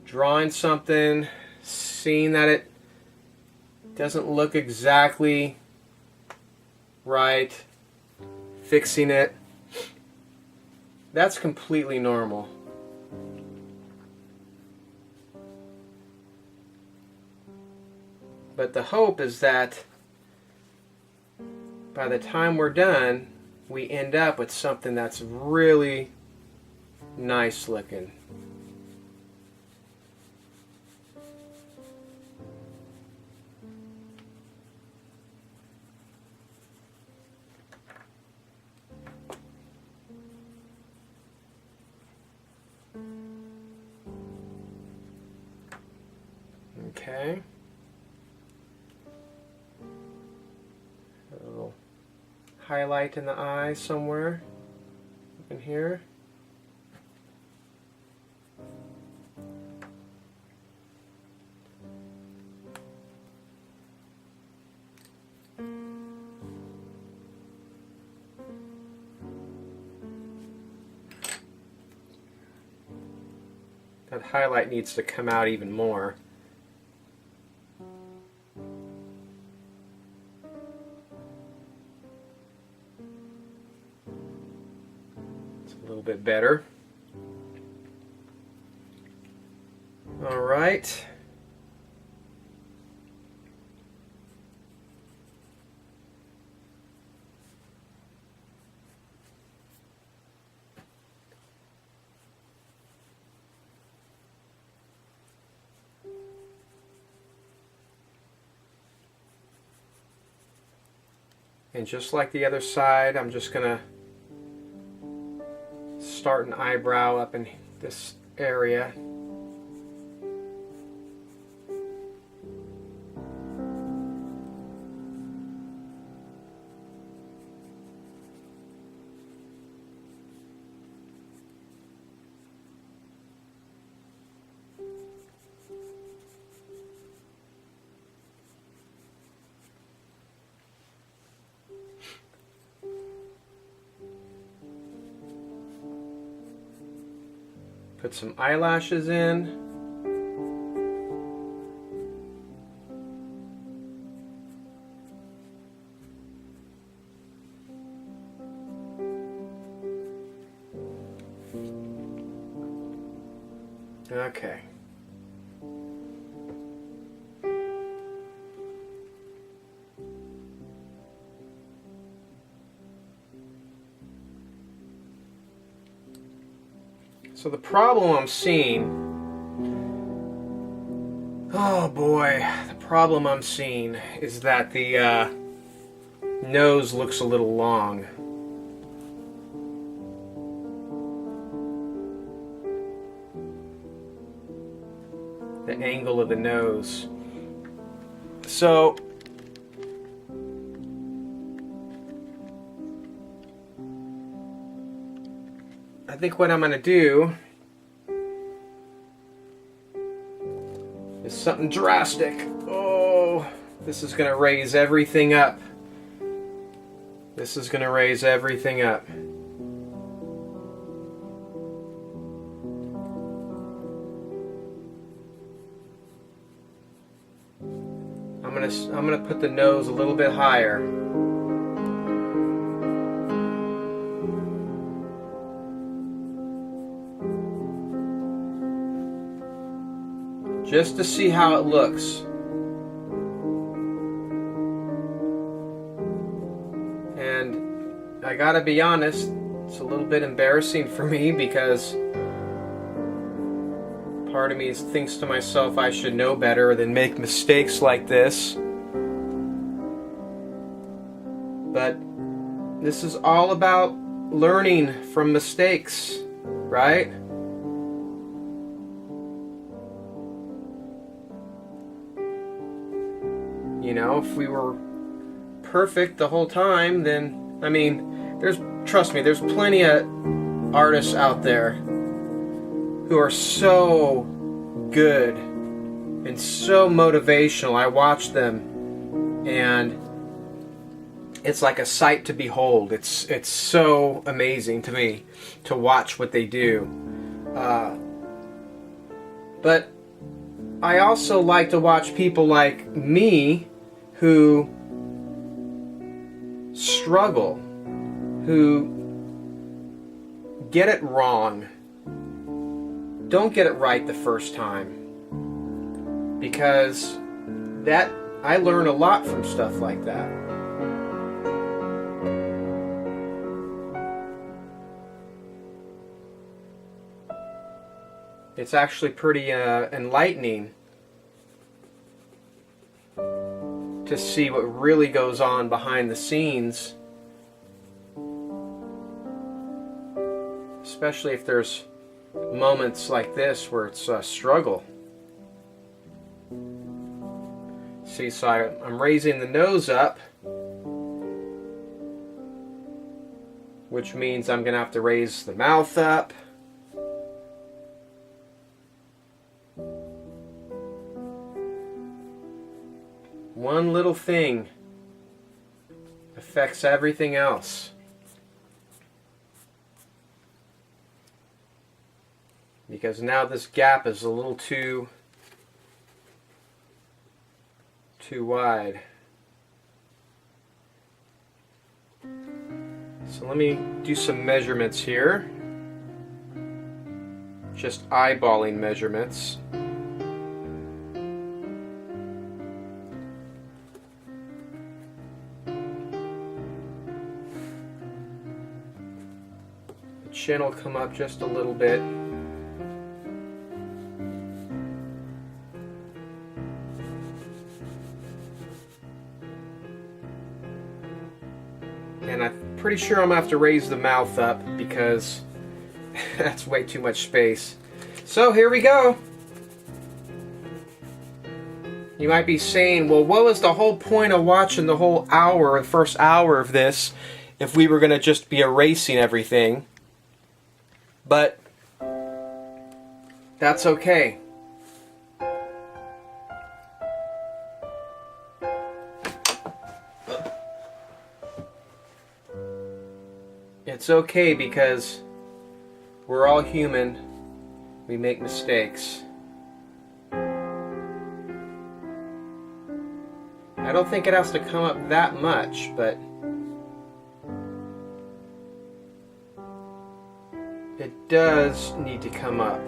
drawing something, seeing that it doesn't look exactly right, fixing it. That's completely normal. But the hope is that by the time we're done, we end up with something that's really nice looking. Okay. A little highlight in the eye somewhere in here. That highlight needs to come out even more. It's a little bit better. All right. And just like the other side, I'm just going to start an eyebrow up in this area. Put some eyelashes in. Okay. So the problem I'm seeing, oh boy, the problem I'm seeing is that the nose looks a little long. The angle of the nose. So I think what I'm going to do is something drastic. Oh, this is going to raise everything up. This is going to raise everything up. I'm gonna put the nose a little bit higher. Just to see how it looks. And I gotta be honest, it's a little bit embarrassing for me because part of me thinks to myself I should know better than make mistakes like this. But this is all about learning from mistakes, right? You know, if we were perfect the whole time, then, I mean, trust me, there's plenty of artists out there who are so good and so motivational. I watch them and it's like a sight to behold. It's so amazing to me to watch what they do. But I also like to watch people like me who struggle, who get it wrong, don't get it right the first time, because that I learn a lot from stuff like that. It's actually pretty enlightening to see what really goes on behind the scenes, especially if there's moments like this where it's a struggle. See, so I'm raising the nose up, which means I'm going to have to raise the mouth up. One little thing affects everything else. Because now this gap is a little too wide. So let me do some measurements here. Just eyeballing measurements. The chin will come up just a little bit. And I'm pretty sure I'm going to have to raise the mouth up because that's way too much space. So here we go. You might be saying, well, what was the whole point of watching the whole hour, the first hour of this, if we were going to just be erasing everything? But that's okay. It's okay because we're all human. We make mistakes. I don't think it has to come up that much, but it does need to come up.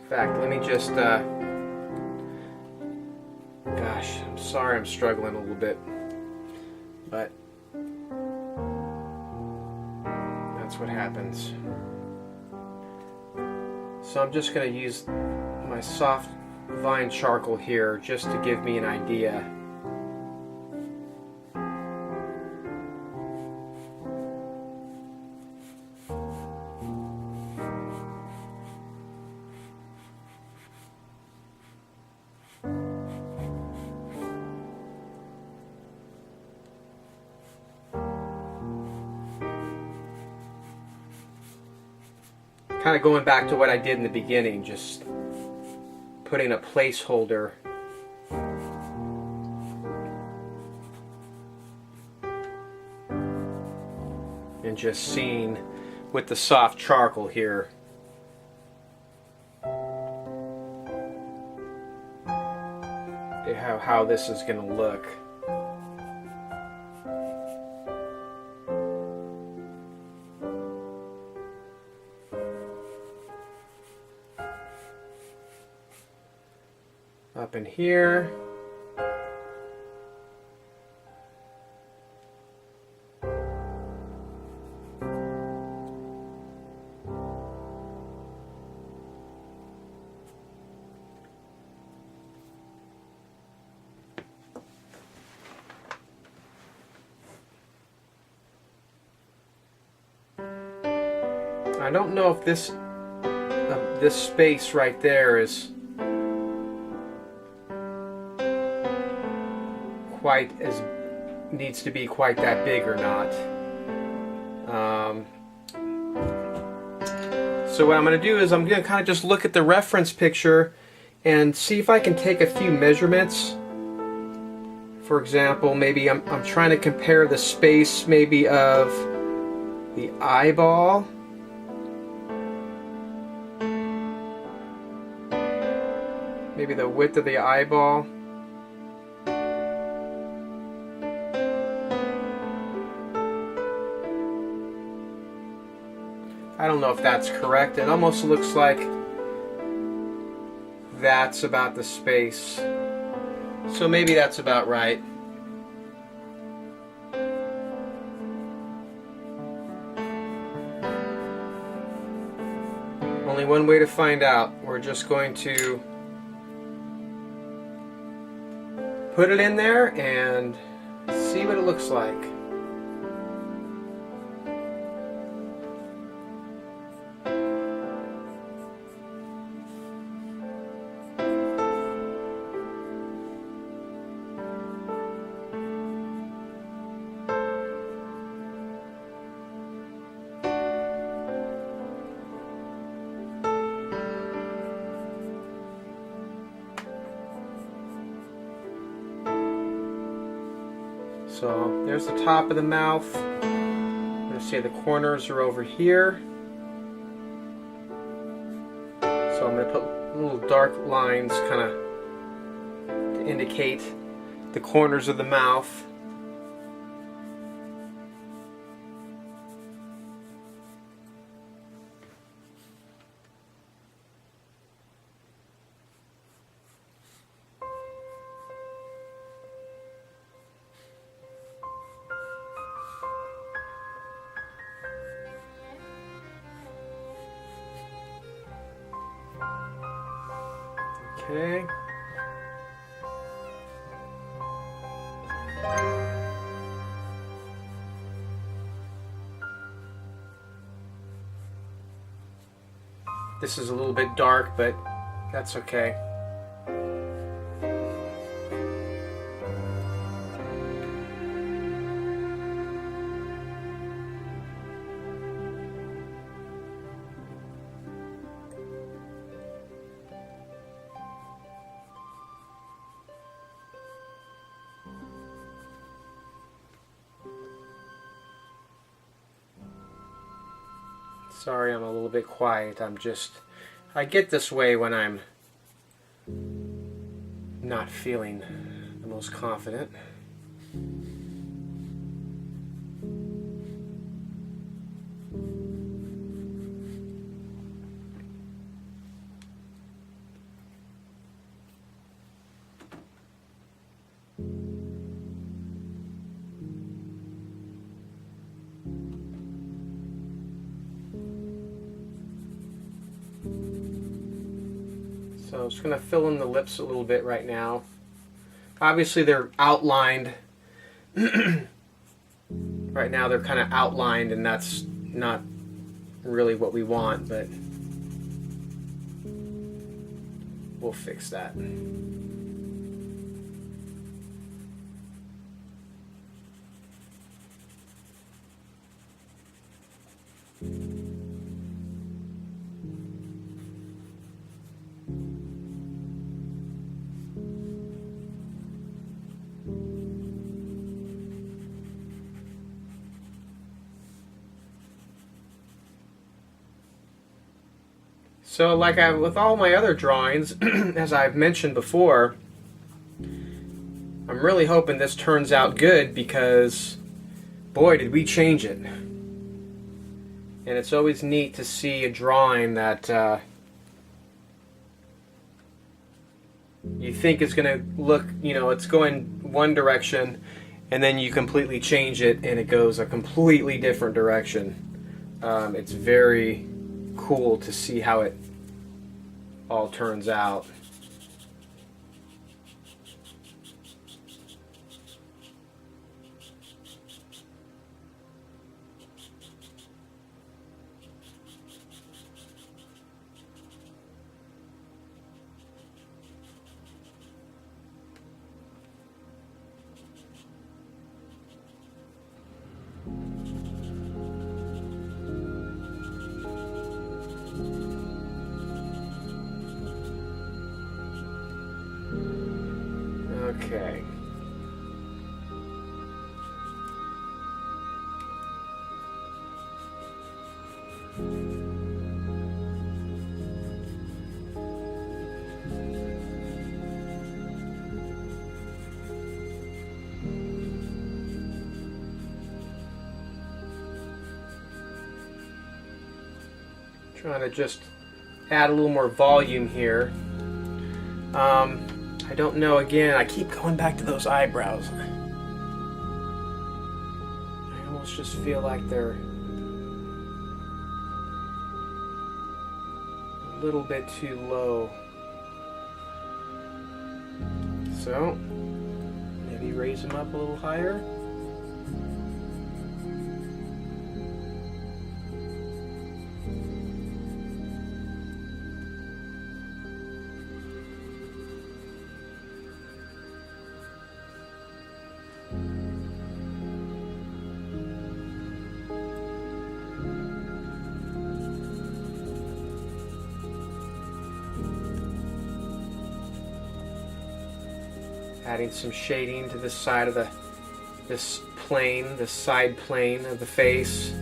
In fact, let me just, gosh, I'm sorry I'm struggling a little bit, but that's what happens. So I'm just going to use my soft vine charcoal here just to give me an idea. Kind of going back to what I did in the beginning, just putting a placeholder and just seeing with the soft charcoal here how this is going to look. Up in here. I don't know if this space right there is quite as needs to be quite that big or not. So what I'm going to do is I'm going to kind of just look at the reference picture and see if I can take a few measurements. For example, maybe I'm trying to compare the space maybe of the eyeball. Maybe the width of the eyeball. I don't know if that's correct. It almost looks like that's about the space. So maybe that's about right. Only only one way to find out. We're just going to put it in there and see what it looks like. So there's the top of the mouth. I'm going to say the corners are over here. So I'm going to put little dark lines kind of to indicate the corners of the mouth. Okay. This is a little bit dark, but that's okay. Sorry, I'm a little bit quiet. I get this way when I'm not feeling the most confident. So I'm just going to fill in the lips a little bit right now. Obviously they're outlined. Right now they're kind of outlined, and that's not really what we want, but we'll fix that. So with all my other drawings, as I've mentioned before, I'm really hoping this turns out good, because boy did we change it. And it's always neat to see a drawing that you think is going to look, it's going one direction, and then you completely change it and it goes a completely different direction. It's very cool to see how it all turns out. Okay. Trying to just add a little more volume here. I don't know, again, I keep going back to those eyebrows. I almost just feel like they're little bit too low. So, maybe raise them up a little higher. Adding some shading to this side of this side plane of the face.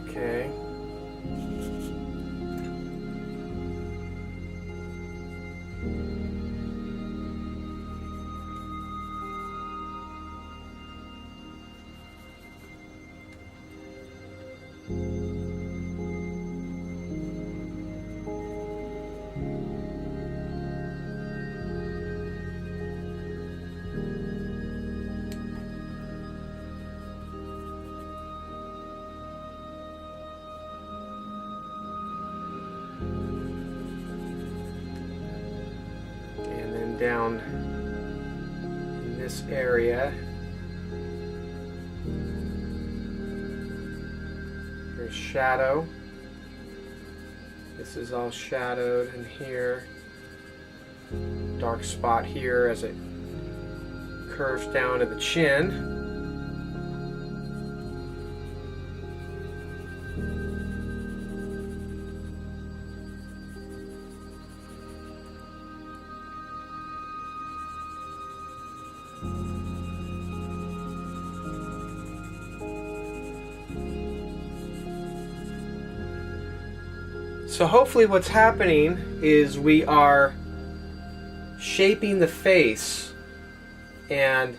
Okay. Down in this area. There's shadow. This is all shadowed in here. Dark spot here as it curves down to the chin. So hopefully what's happening is we are shaping the face, and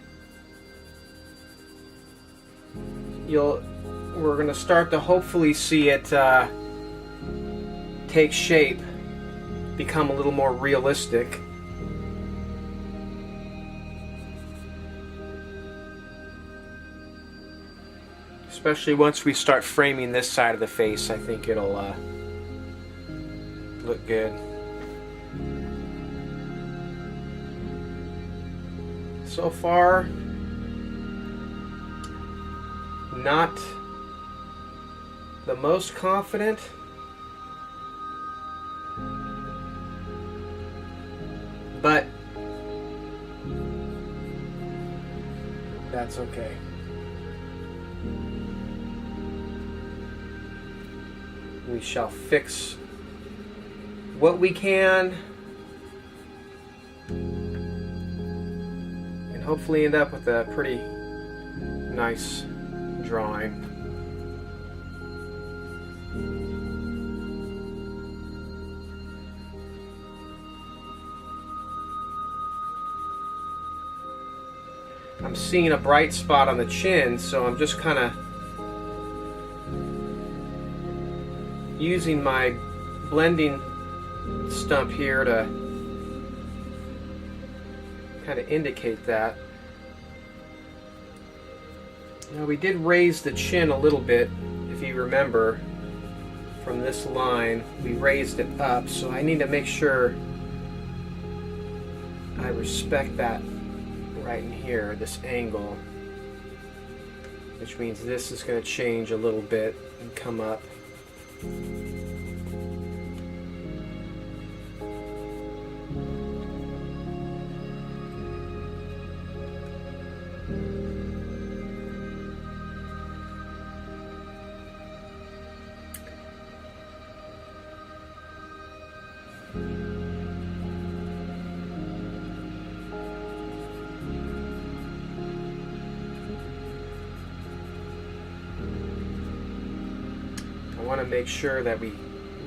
we're going to start to hopefully see it take shape, become a little more realistic. Especially once we start framing this side of the face, I think it'll look good. So far, not the most confident, but that's okay. We shall fix what we can and hopefully end up with a pretty nice drawing. I'm seeing a bright spot on the chin, so I'm just kind of using my blending stump here to kind of indicate that. Now we did raise the chin a little bit, if you remember, from this line. We raised it up, so I need to make sure I respect that right in here, this angle, which means this is going to change a little bit and come up. I want to make sure that we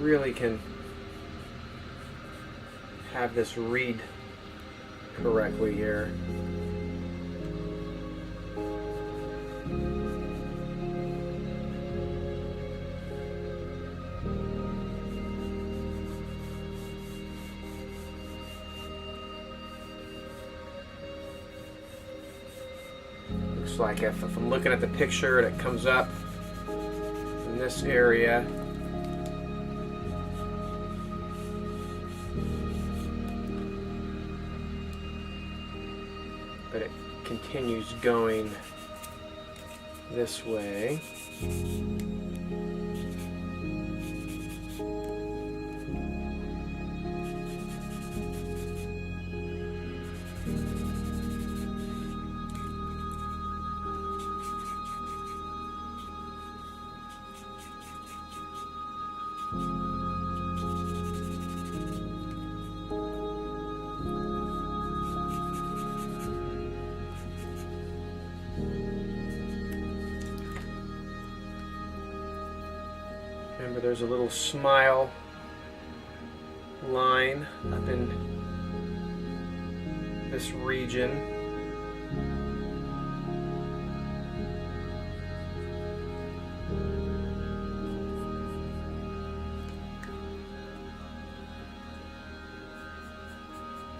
really can have this read correctly here. Looks like if I'm looking at the picture and it comes up in this area. But it continues going this way. Remember, there's a little smile line up in this region.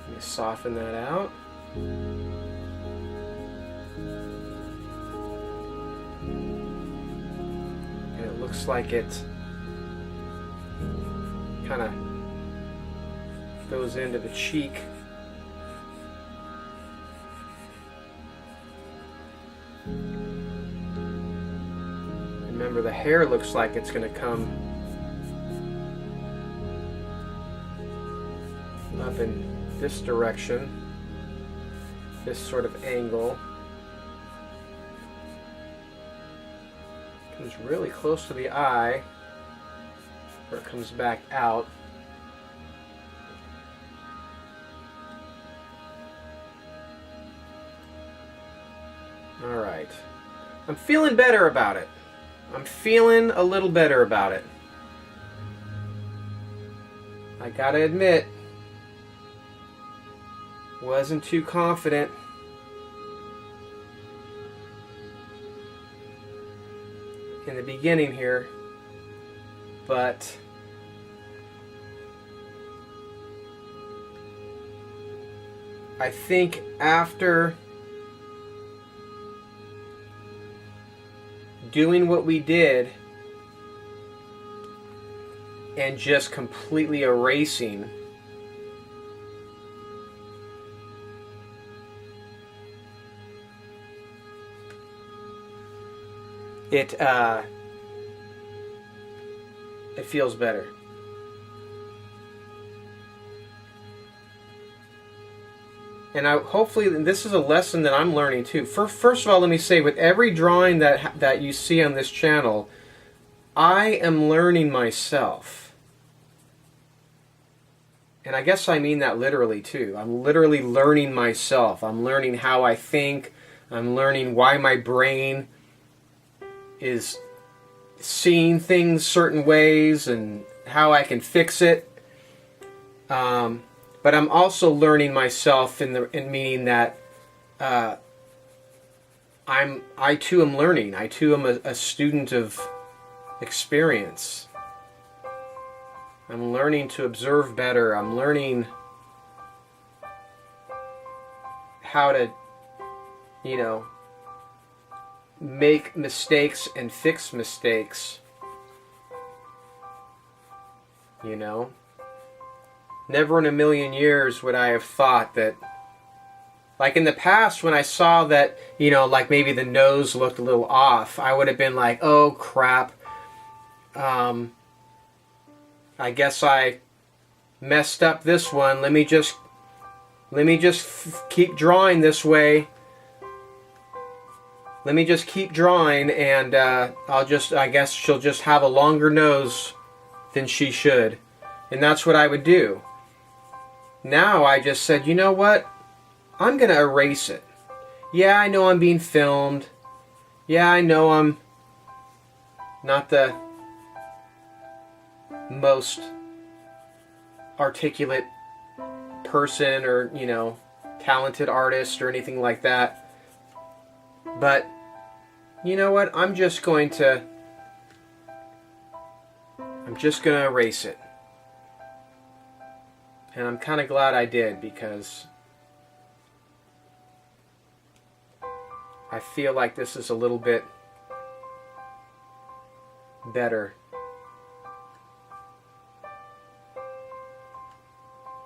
Let me soften that out. And it looks like it kind of goes into the cheek. Remember, the hair looks like it's going to come up in this direction, this sort of angle. Comes really close to the eye, where it comes back out. All right. I'm feeling better about it. I'm feeling a little better about it. I gotta admit, wasn't too confident. In the beginning here, but I think after doing what we did and just completely erasing it feels better. And hopefully this is a lesson that I'm learning too. First of all, let me say, with every drawing that you see on this channel, I am learning myself. And I guess I mean that literally too. I'm literally learning myself. I'm learning how I think. I'm learning why my brain is seeing things certain ways and how I can fix it. But I'm also learning myself in meaning that I too am learning. I too am a student of experience. I'm learning to observe better. I'm learning how to, make mistakes and fix mistakes. Never in a million years would I have thought that, like in the past when I saw that, like maybe the nose looked a little off, I would have been like, oh crap, I guess I messed up this one. Let me just keep drawing this way. Let me just keep drawing, and I guess she'll just have a longer nose than she should. And that's what I would do. Now I just said, you know what? I'm going to erase it. Yeah, I know I'm being filmed. Yeah, I know I'm not the most articulate person or, talented artist or anything like that. But you know what? I'm just going to erase it. And I'm kind of glad I did, because I I feel like this is a little bit better.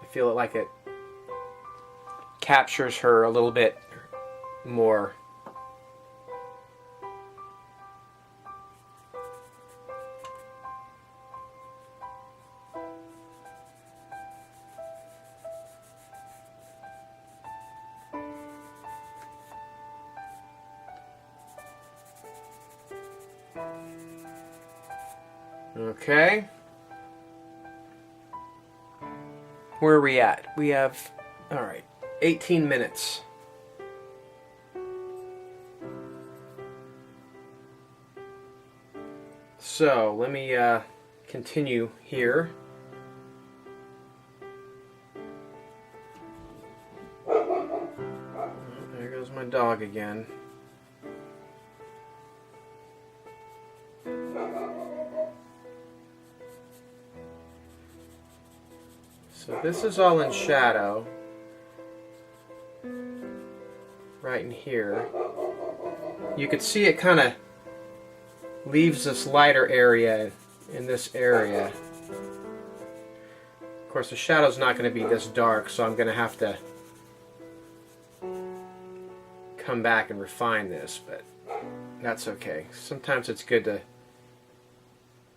I feel it like it captures her a little bit more. Okay. Where are we at? We have, all right, 18 minutes. So, let me continue here. Oh, there goes my dog again. So this is all in shadow, right in here. You could see it kind of leaves this lighter area in this area. Of course, the shadow's not going to be this dark, so I'm going to have to come back and refine this, but that's okay. Sometimes it's good to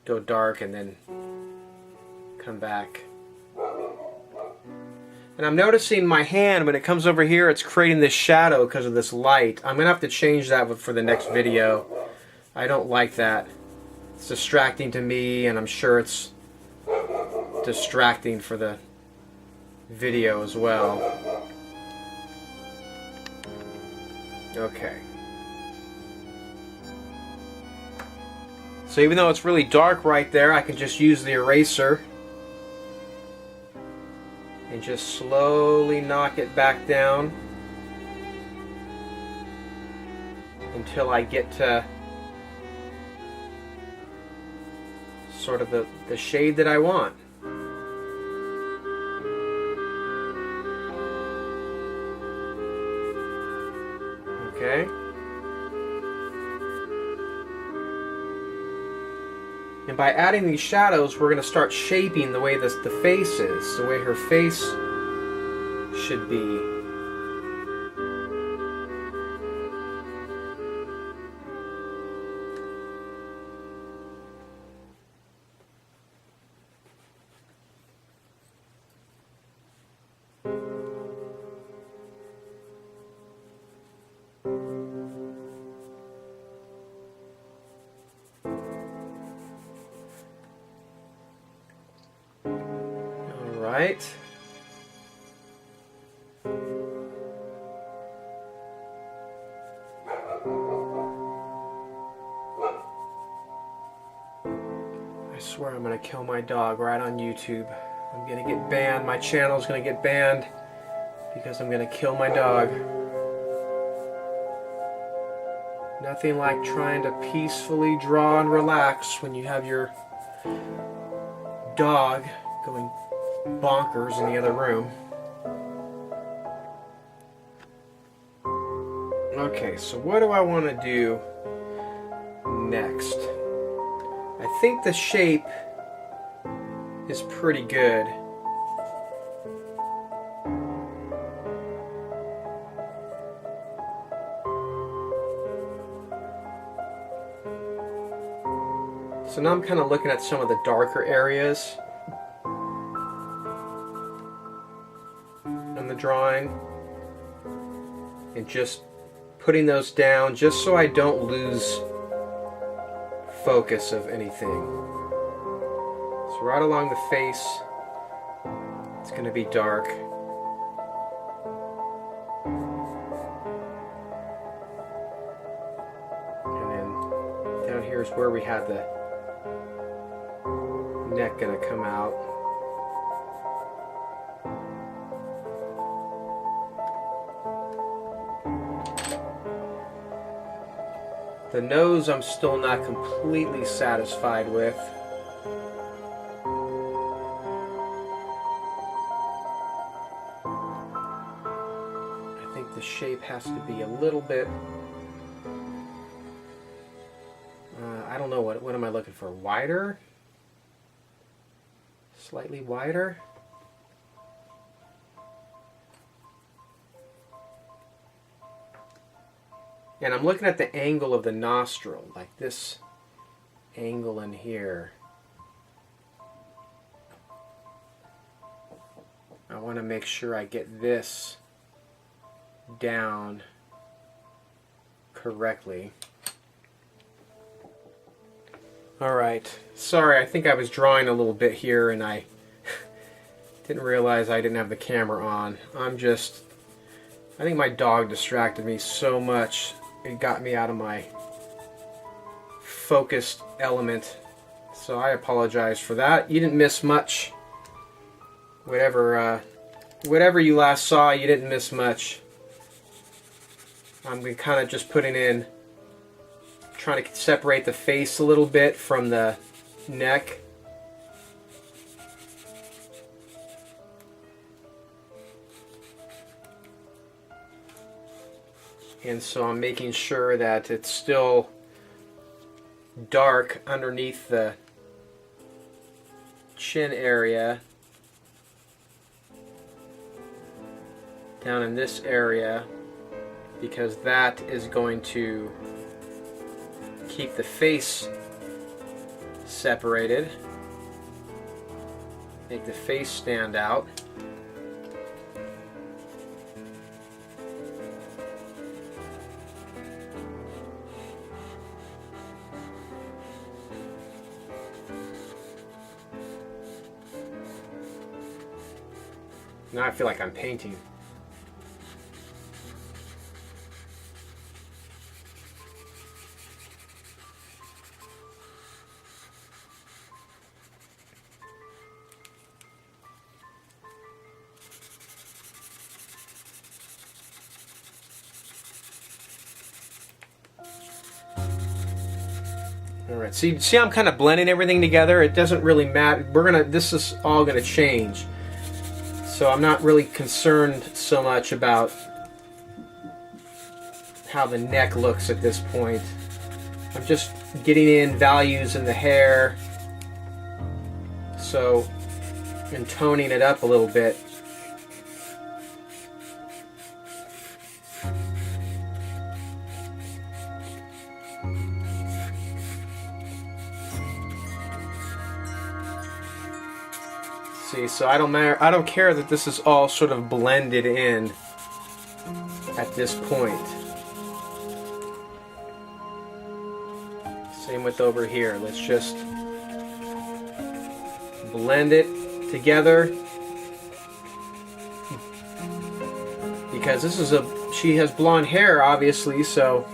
go dark and then come back. And I'm noticing my hand, when it comes over here, it's creating this shadow because of this light. I'm going to have to change that for the next video. I don't like that. It's distracting to me, and I'm sure it's distracting for the video as well. Okay. So even though it's really dark right there, I can just use the eraser and just slowly knock it back down until I get to sort of the shade that I want. Okay. And by adding these shadows, we're going to start shaping the way the face is, the way her face should be. Right. I swear I'm going to kill my dog right on YouTube. I'm going to get banned. My channel's going to get banned because I'm going to kill my dog. Nothing like trying to peacefully draw and relax when you have your dog going bonkers in the other room. Okay, so what do I want to do next? I think the shape is pretty good. So now I'm kind of looking at some of the darker areas in the drawing and just putting those down just so I don't lose focus of anything. So right along the face, it's going to be dark. And then down here is where we had the neck going to come out. The nose I'm still not completely satisfied with. I think the shape has to be a little bit I don't know, what am I looking for? Wider? Slightly wider? And I'm looking at the angle of the nostril, like this angle in here. I want to make sure I get this down correctly. Alright, sorry, I think I was drawing a little bit here and I didn't realize I didn't have the camera on. I think my dog distracted me so much, it got me out of my focused element. So I apologize for that. You didn't miss much. Whatever you last saw, you didn't miss much. I'm kind of just putting in, trying to separate the face a little bit from the neck. And so I'm making sure that it's still dark underneath the chin area. Down in this area, because that is going to keep the face separated, make the face stand out. Now I feel like I'm painting. Alright, so see I'm kind of blending everything together. It doesn't really matter. This is all gonna change. So I'm not really concerned so much about how the neck looks at this point. I'm just getting in values in the hair, so, and toning it up a little bit. See, so I don't care that this is all sort of blended in at this point. Same with over here. Let's just blend it together. Because this is she has blonde hair, obviously, so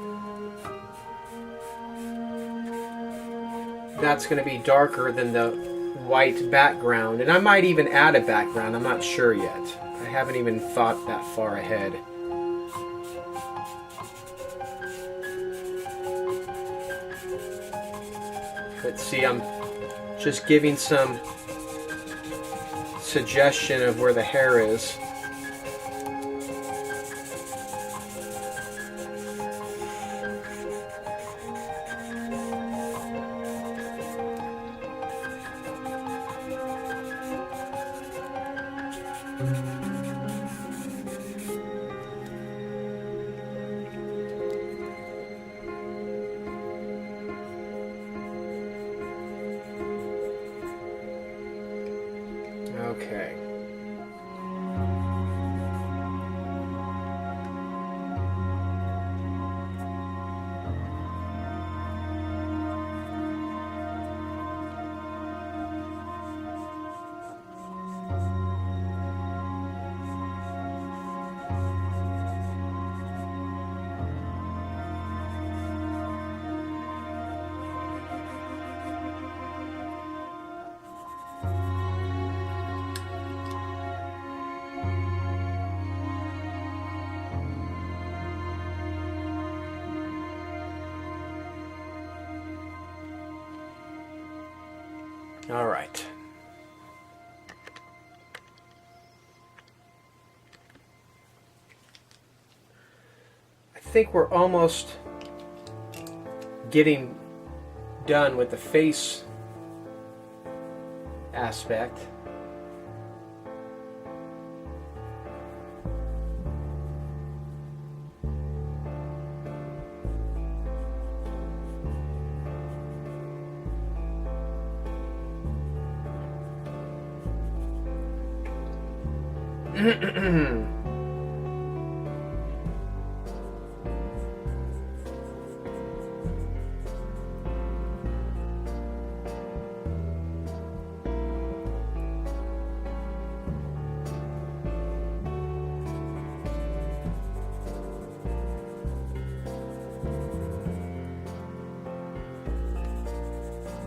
that's going to be darker than the white background, and I might even add a background. I'm not sure yet. I haven't even thought that far ahead. But see, I'm just giving some suggestion of where the hair is. Okay. All right. I think we're almost getting done with the face aspect.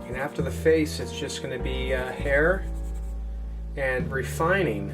And after the face, it's just going to be hair and refining.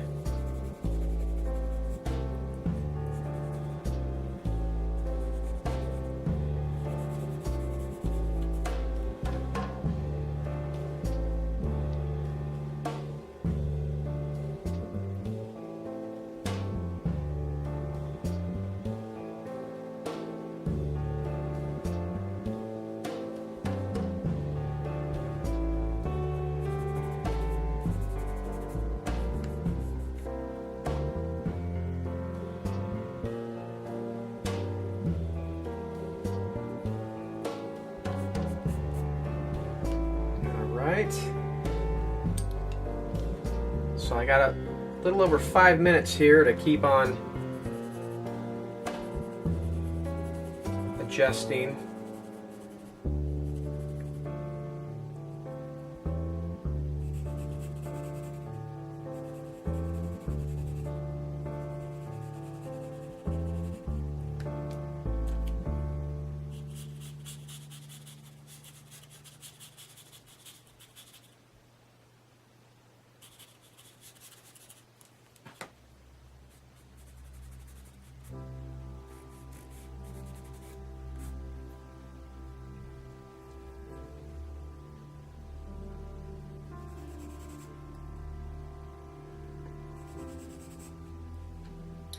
So I got a little over 5 minutes here to keep on adjusting.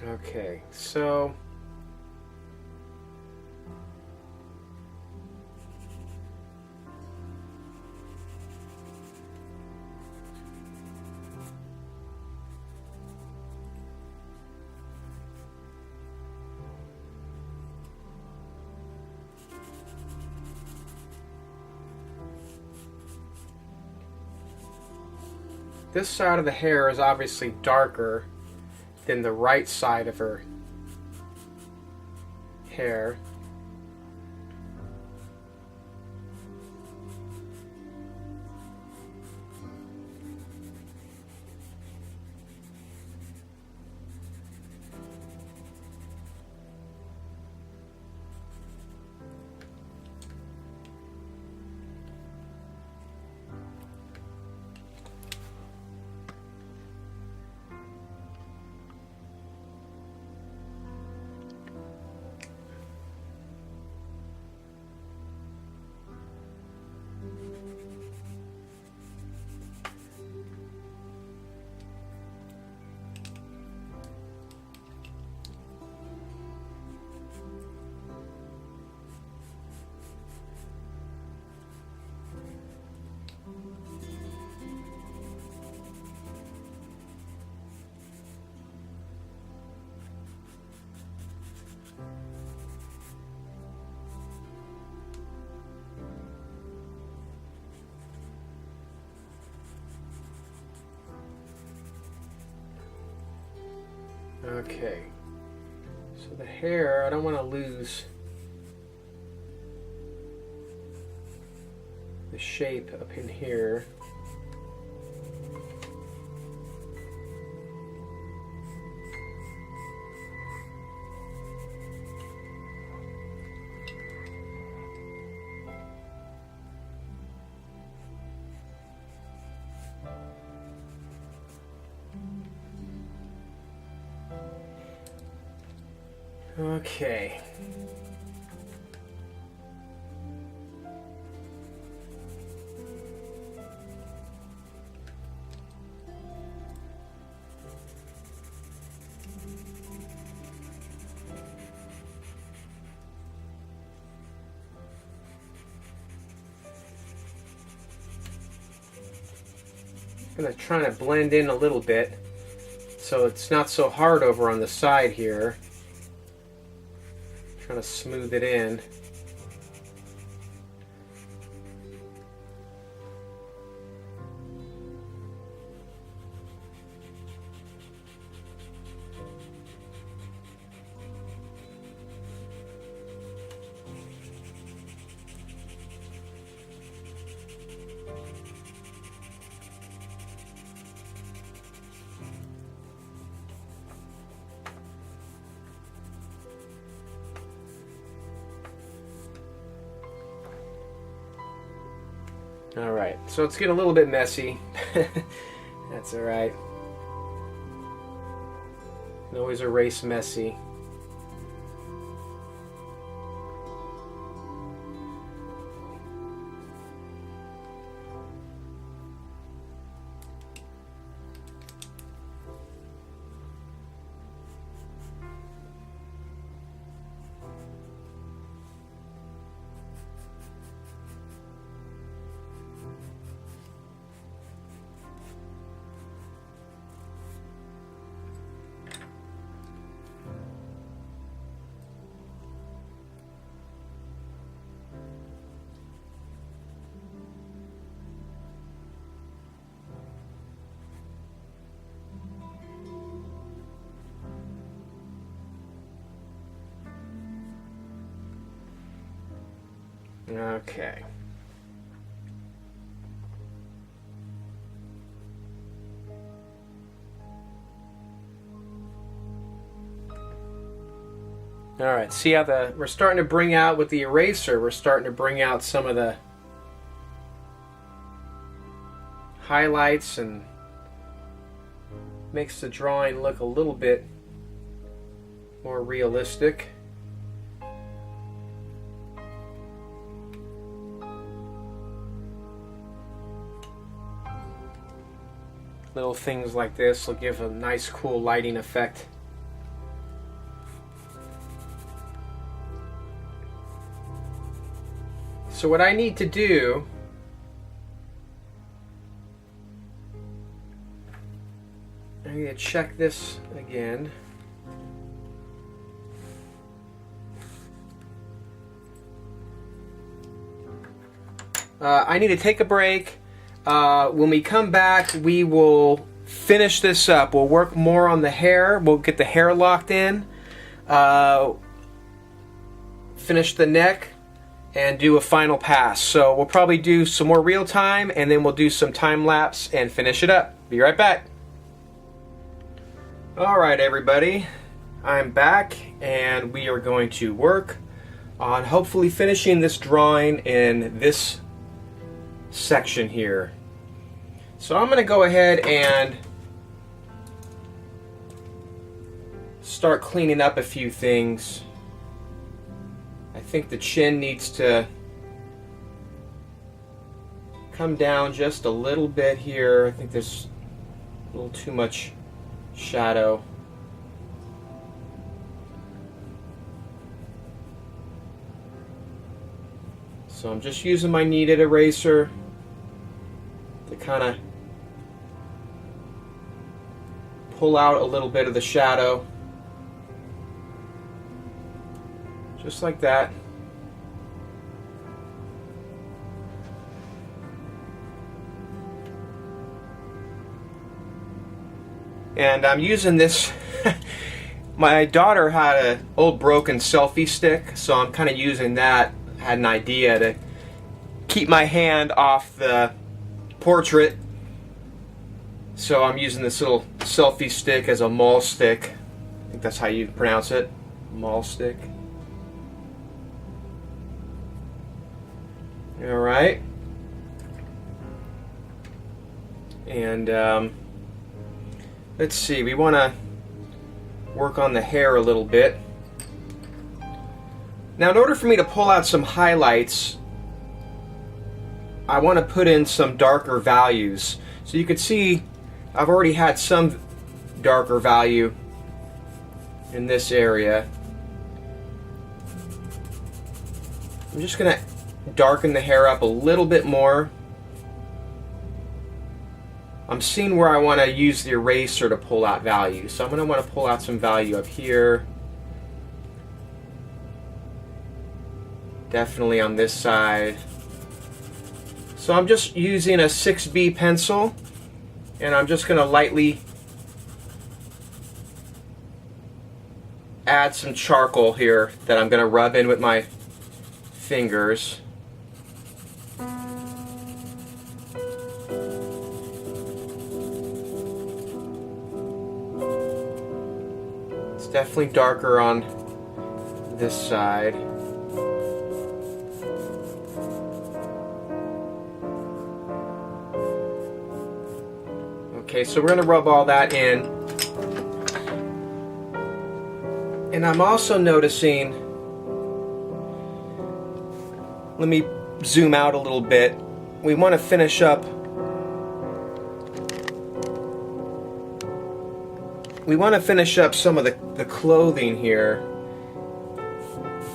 Okay, so this side of the hair is obviously darker than the right side of her hair. Okay, so the hair, I don't want to lose the shape up in here. Okay. I'm going to try to blend in a little bit so it's not so hard over on the side here. Trying to smooth it in. Alright, so it's getting a little bit messy. That's alright. Can always erase messy. Okay. Alright, see how we're starting to bring out with the eraser, we're starting to bring out some of the highlights and makes the drawing look a little bit more realistic. Little things like this will give a nice cool lighting effect. So what I need to do I need to check this again. I need to take a break. When we come back, we will finish this up. We'll work more on the hair. We'll get the hair locked in. Finish the neck and do a final pass. So we'll probably do some more real time and then we'll do some time lapse and finish it up. Be right back. Alright everybody, I'm back and we are going to work on hopefully finishing this drawing in this section here. So I'm going to go ahead and start cleaning up a few things. I think the chin needs to come down just a little bit here. I think there's a little too much shadow. So I'm just using my kneaded eraser to kind of pull out a little bit of the shadow. Just like that. And I'm using this, my daughter had an old broken selfie stick, so I'm kind of using that. I had an idea to keep my hand off the portrait. So I'm using this little selfie stick as a maul stick. I think that's how you pronounce it, maul stick. Alright. And let's see, we want to work on the hair a little bit. Now in order for me to pull out some highlights, I want to put in some darker values. So you can see I've already had some darker value in this area. I'm just going to darken the hair up a little bit more I'm seeing where I want to use the eraser to pull out value. So I'm going to want to pull out some value up here. Definitely on this side. So I'm just using a 6B pencil, and I'm just going to lightly add some charcoal here that I'm going to rub in with my fingers. It's definitely darker on this side. Okay, so we're going to rub all that in. And I'm also noticing, let me zoom out a little bit. We want to finish up, some of the clothing here.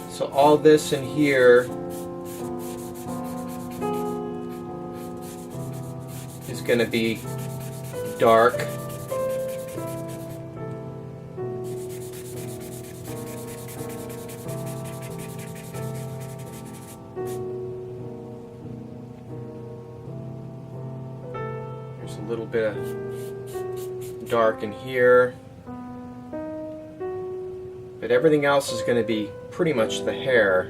So all this in here is going to be dark. There's a little bit of dark in here, but everything else is going to be pretty much the hair.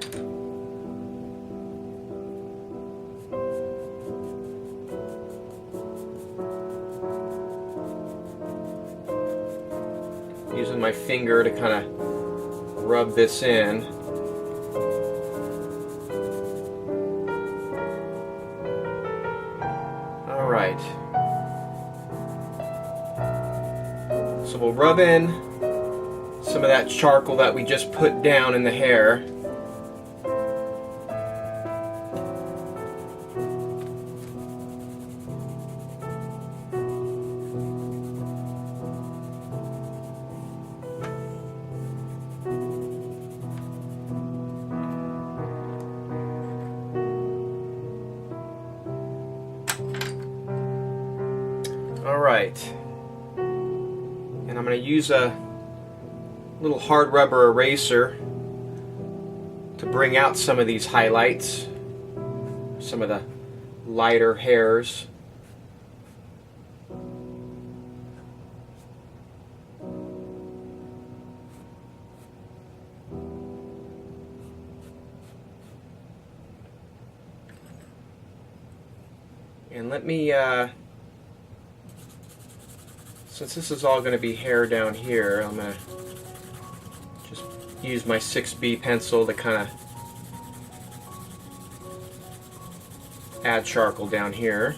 Using my finger to kind of rub this in. All right. So we'll rub in some of that charcoal that we just put down in the hair. Alright, and I'm going to use a little hard rubber eraser to bring out some of these highlights, some of the lighter hairs. And let me since this is all going to be hair down here, I'm going to just use my 6B pencil to kind of add charcoal down here.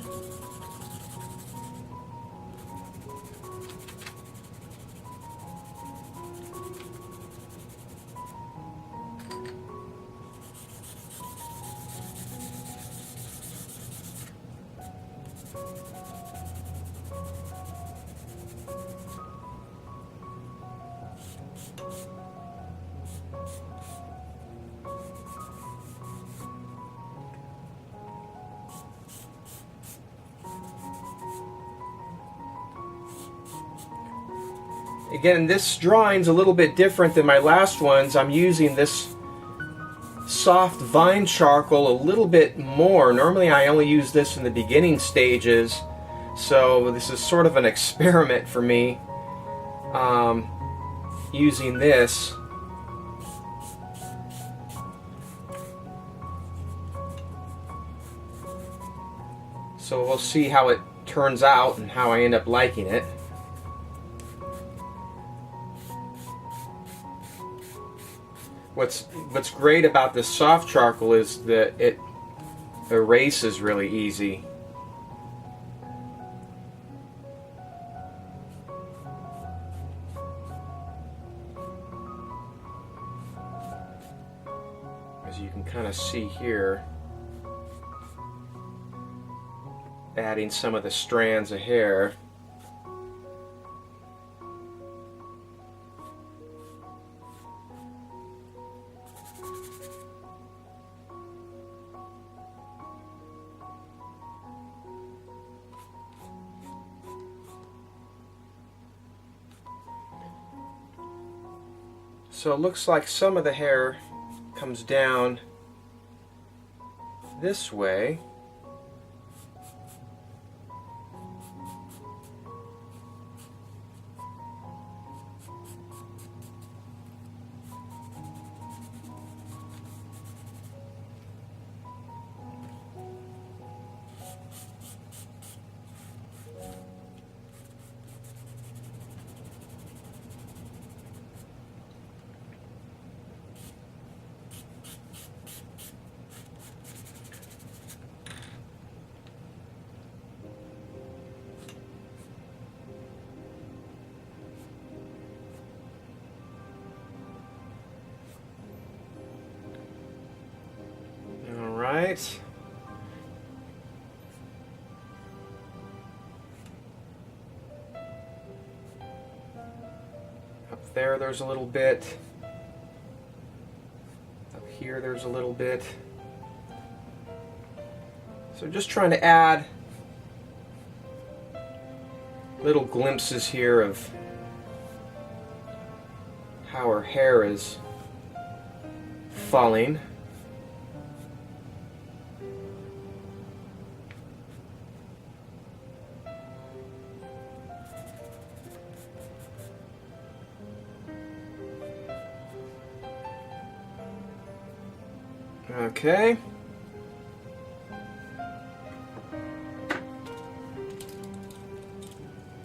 Again, this drawing's a little bit different than my last ones. I'm using this soft vine charcoal a little bit more. Normally I only use this in the beginning stages, so this is sort of an experiment for me, using this. So we'll see how it turns out and how I end up liking it. What's great about this soft charcoal is that it erases really easy. As you can kind of see here, adding some of the strands of hair. So it looks like some of the hair comes down this way. Right. Up there, there's a little bit. Up here, there's a little bit. So just trying to add little glimpses here of how her hair is falling. Okay.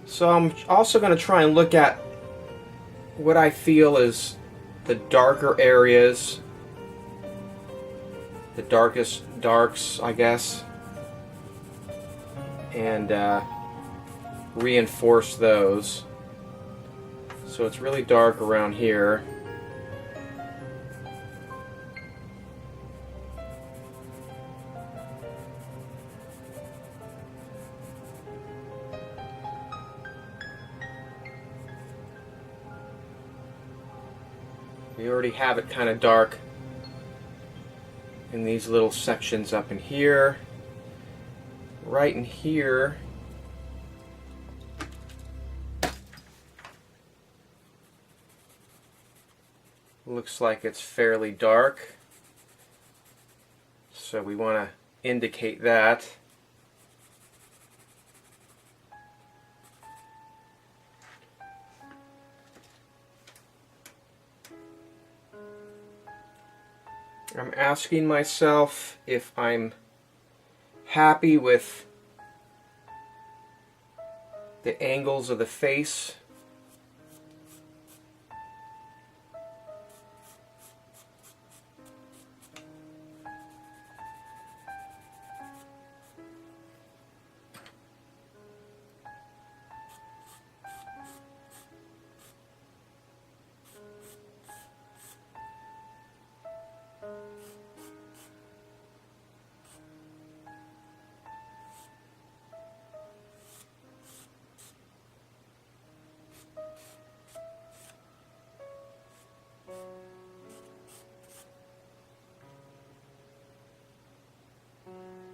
So I'm also going to try and look at what I feel is the darker areas, the darkest darks, I guess, and reinforce those. So it's really dark around here. We already have it kind of dark in these little sections up in here. Right in here, looks like it's fairly dark. So we want to indicate that. I'm asking myself if I'm happy with the angles of the face.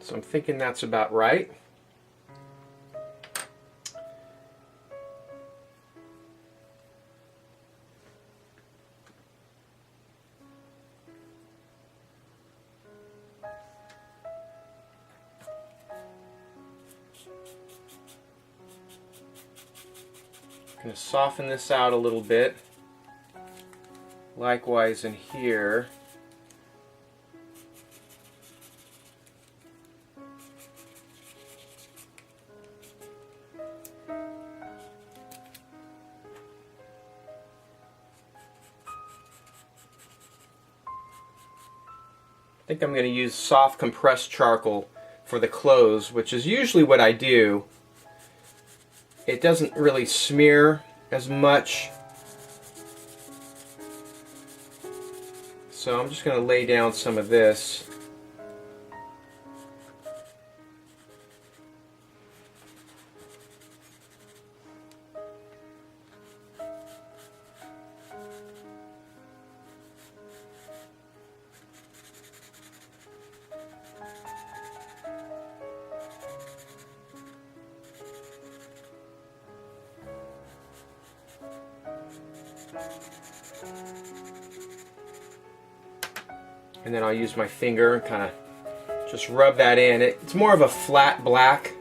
So I'm thinking that's about right. I'm going to soften this out a little bit. Likewise in here. I think I'm going to use soft compressed charcoal for the clothes, which is usually what I do. It doesn't really smear as much. So I'm just going to lay down some of this. And then I'll use my finger and kind of just rub that in. It's more of a flat black.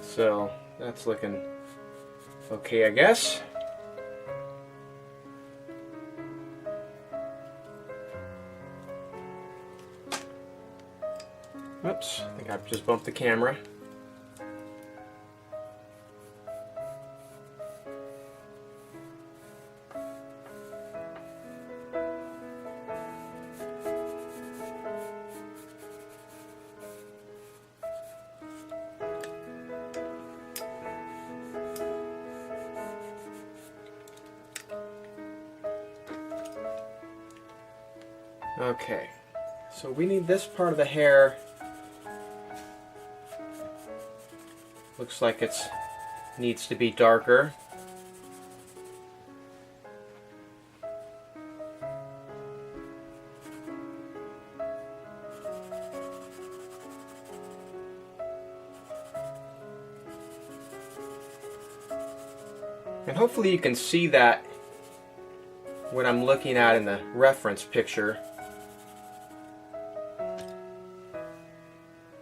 So that's looking okay, I guess. Oops, I think I've just bumped the camera. Okay, so we need this part of the hair. Looks like it needs to be darker. And hopefully you can see that what I'm looking at in the reference picture.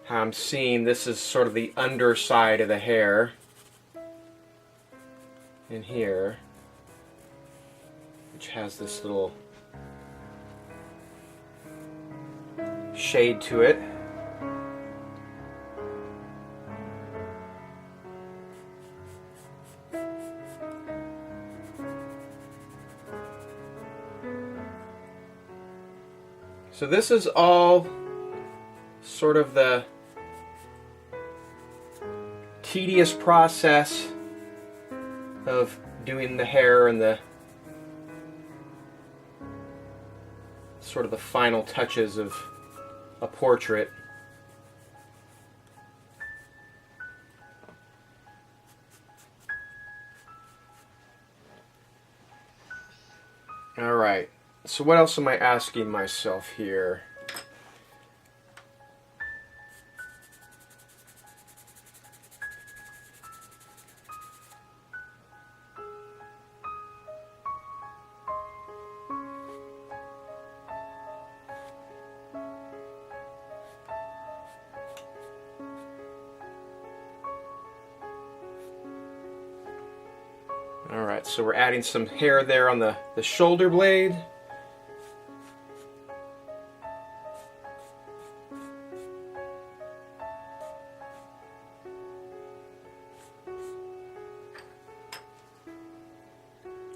How I'm seeing this is sort of the underside of the hair in here, which has this little shade to it. So this is all sort of the tedious process of doing the hair and the sort of the final touches of a portrait. All right, so what else am I asking myself here? Alright, so we're adding some hair there on the shoulder blade.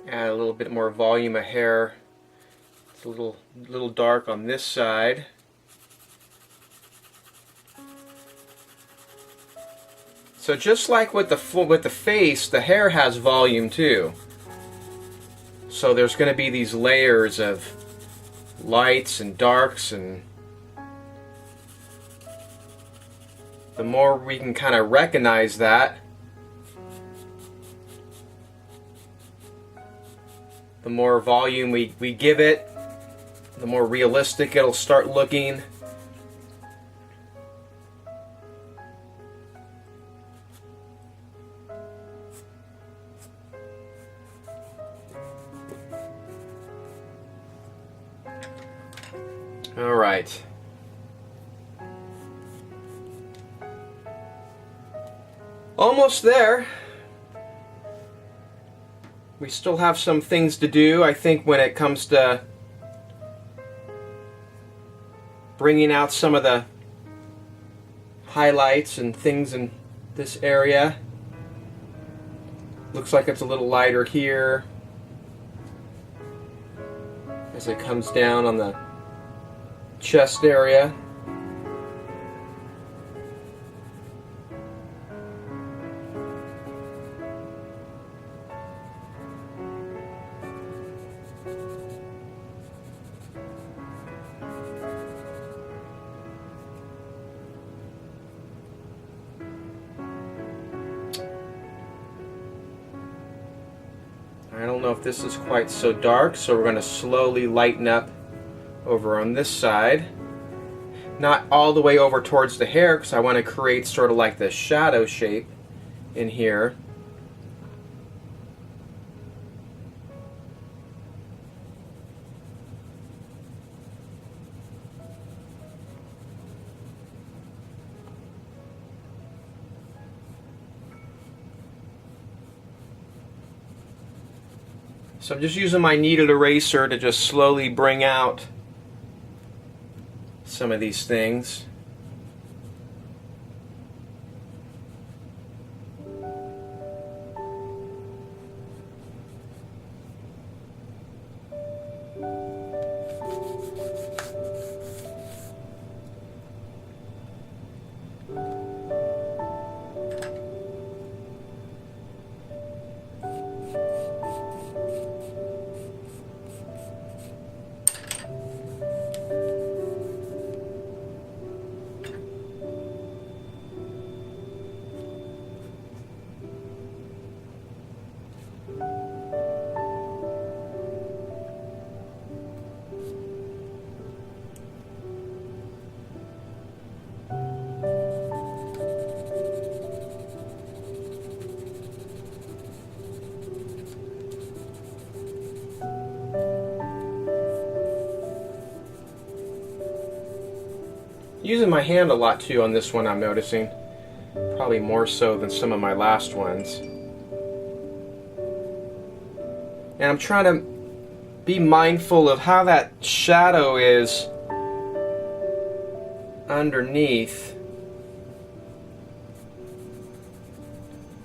Add a little bit more volume of hair. It's a little dark on this side. So just like with the face, the hair has volume too. So there's going to be these layers of lights and darks, and the more we can kind of recognize that, the more volume we give it, the more realistic it'll start looking. All right. Almost there. We still have some things to do, I think, when it comes to bringing out some of the highlights and things in this area. Looks like it's a little lighter here as it comes down on the chest area. I don't know if this is quite so dark, so we're going to slowly lighten up over on this side. Not all the way over towards the hair, because I want to create sort of like the shadow shape in here. So I'm just using my kneaded eraser to just slowly bring out some of these things. Using my hand a lot too on this one, I'm noticing. Probably more so than some of my last ones. And I'm trying to be mindful of how that shadow is underneath,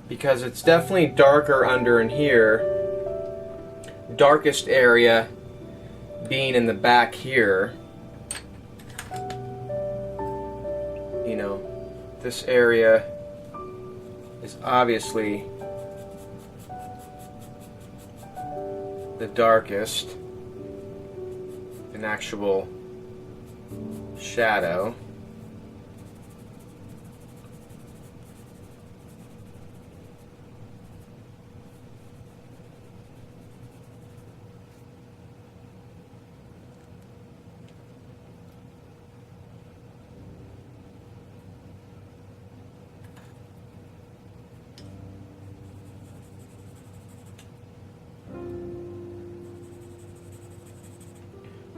because it's definitely darker under in here. Darkest area being in the back here. You know, this area is obviously the darkest in actual shadow.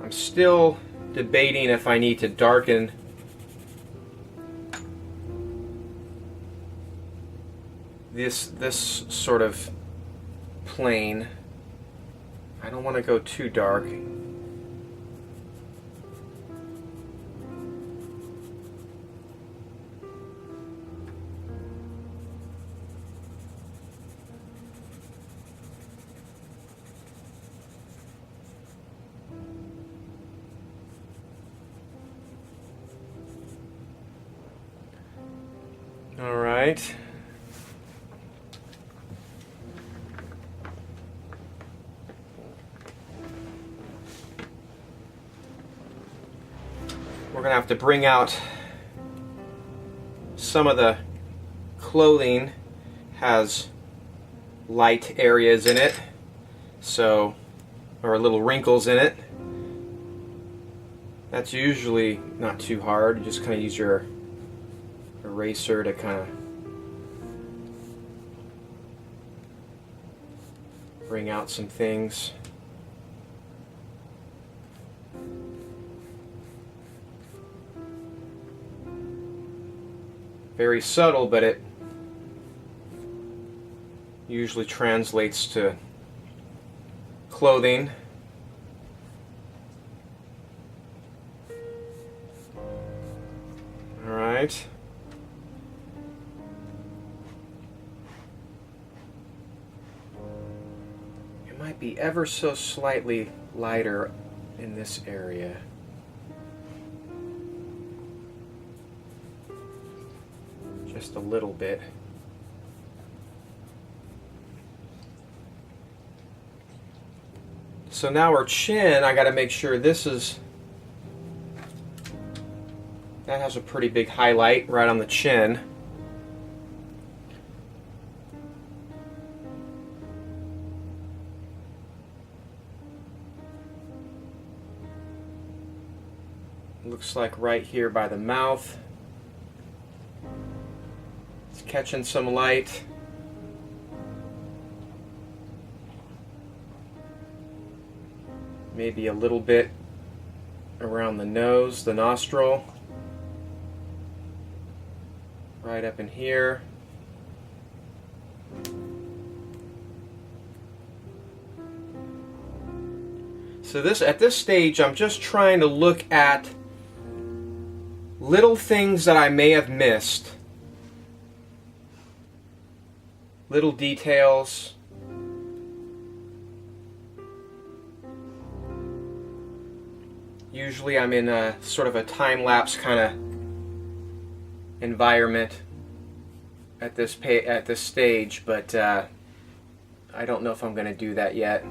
I'm still debating if I need to darken this sort of plane. I don't want to go too dark. All right. We're going to have to bring out some of the clothing. Has light areas in it, so, or little wrinkles in it. That's usually not too hard. You just kind of use your eraser to kind of bring out some things. Very subtle, but it usually translates to clothing. All right. It might be ever so slightly lighter in this area. Just a little bit. So now our chin, I got to make sure this is, that has a pretty big highlight right on the chin. Looks like right here by the mouth. It's catching some light. Maybe a little bit around the nose, the nostril. Right up in here. So at this stage, I'm just trying to look at little things that I may have missed. Little details. Usually I'm in a sort of a time-lapse kind of environment at this stage, but I don't know if I'm going to do that yet.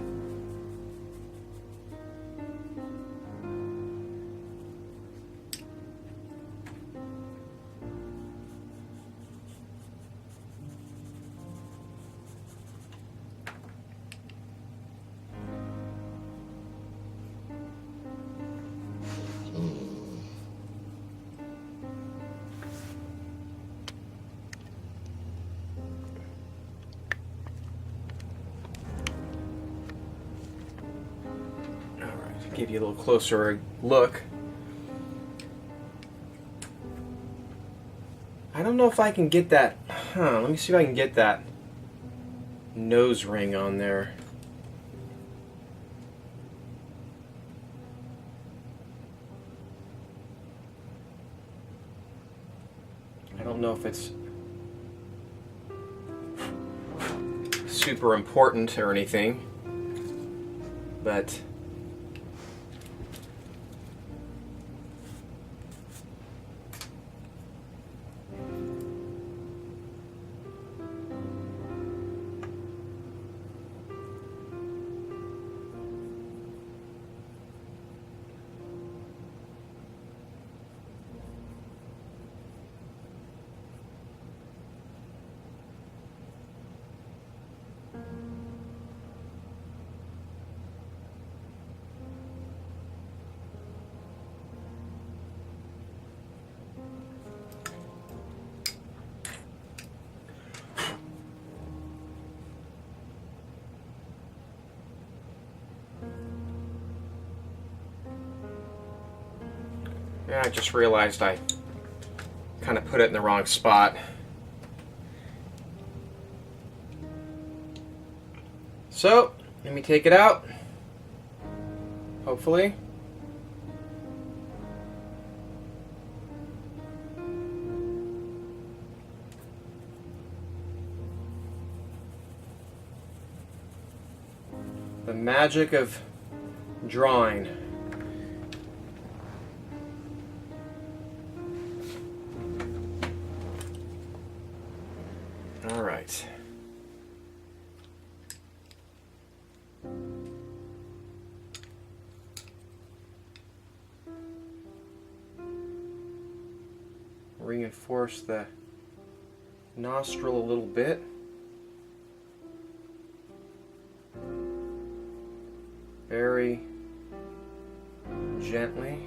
Give you a little closer look. I don't know if I can get that. Let me see if I can get that nose ring on there. I don't know if it's super important or anything, but yeah, I just realized I kind of put it in the wrong spot. So, let me take it out, hopefully. The magic of drawing. All right. Reinforce the nostril a little bit. Very gently.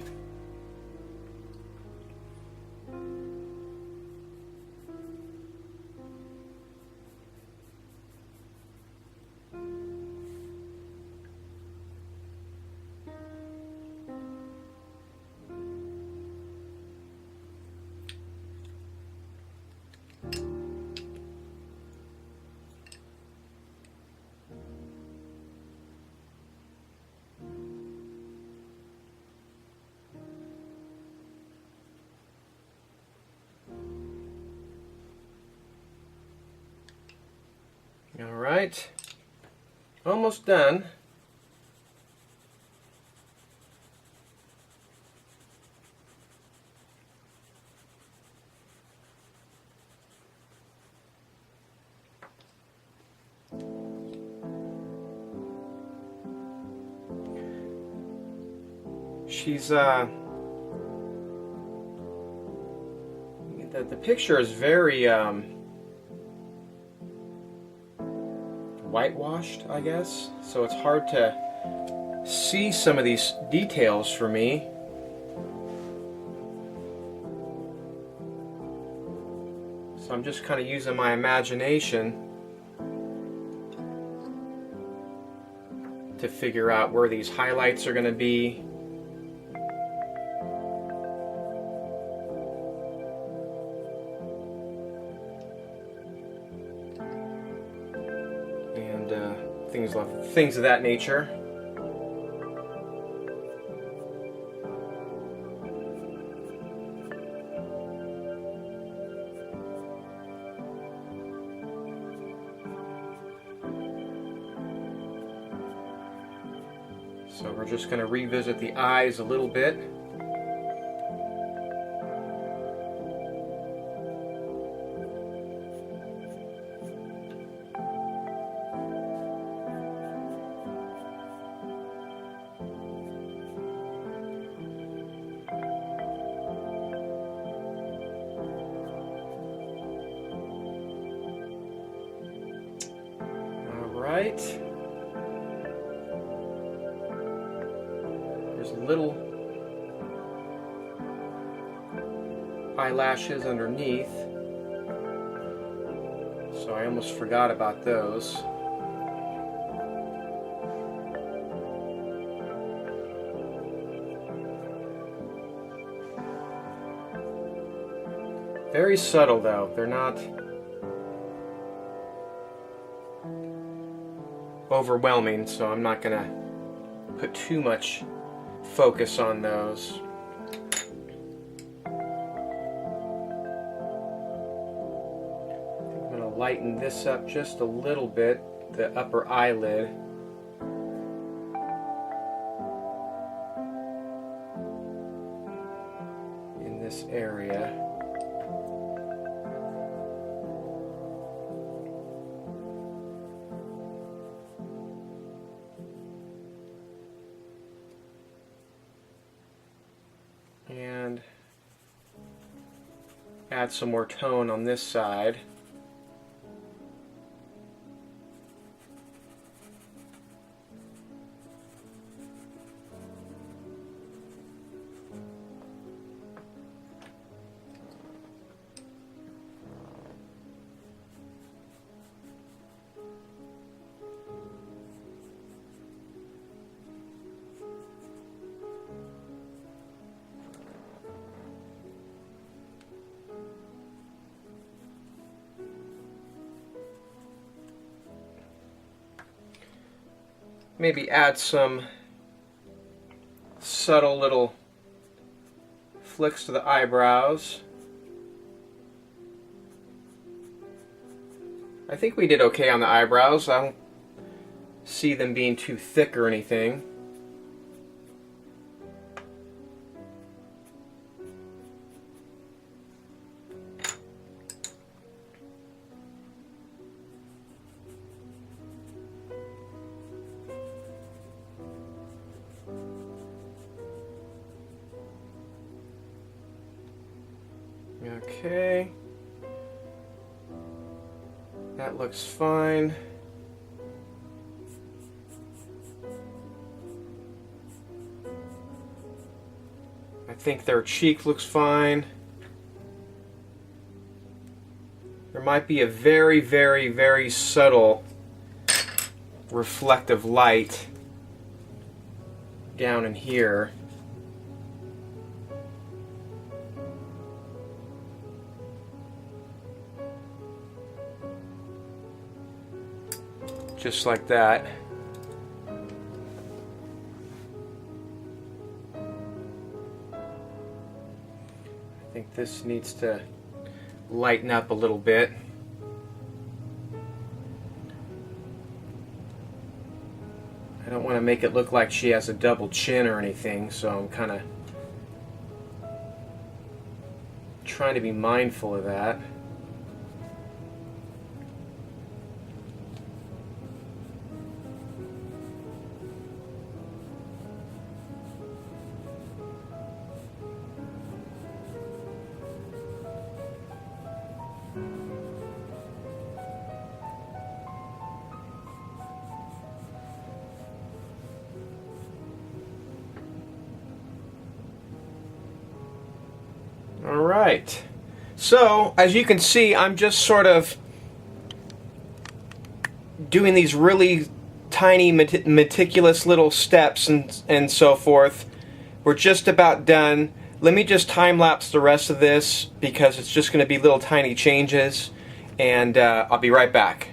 All right, almost done. She's the picture is very whitewashed, I guess, so it's hard to see some of these details for me. So I'm just kind of using my imagination to figure out where these highlights are going to be. And things of that nature. So we're just going to revisit the eyes a little bit. All right. There's little eyelashes underneath, so I almost forgot about those. Very subtle though, they're not overwhelming, so I'm not gonna put too much focus on those. I'm going to lighten this up just a little bit, the upper eyelid. In this area. And add some more tone on this side. Maybe add some subtle little flicks to the eyebrows. I think we did okay on the eyebrows. I don't see them being too thick or anything. Okay, that looks fine. I think their cheek looks fine. There might be a very, very, very subtle reflective light down in here. Just like that. I think this needs to lighten up a little bit. I don't want to make it look like she has a double chin or anything, so I'm kind of trying to be mindful of that. Alright, So, as you can see, I'm just sort of doing these really tiny, meticulous little steps and so forth. We're just about done. Let me just time-lapse the rest of this because it's just going to be little tiny changes, and I'll be right back.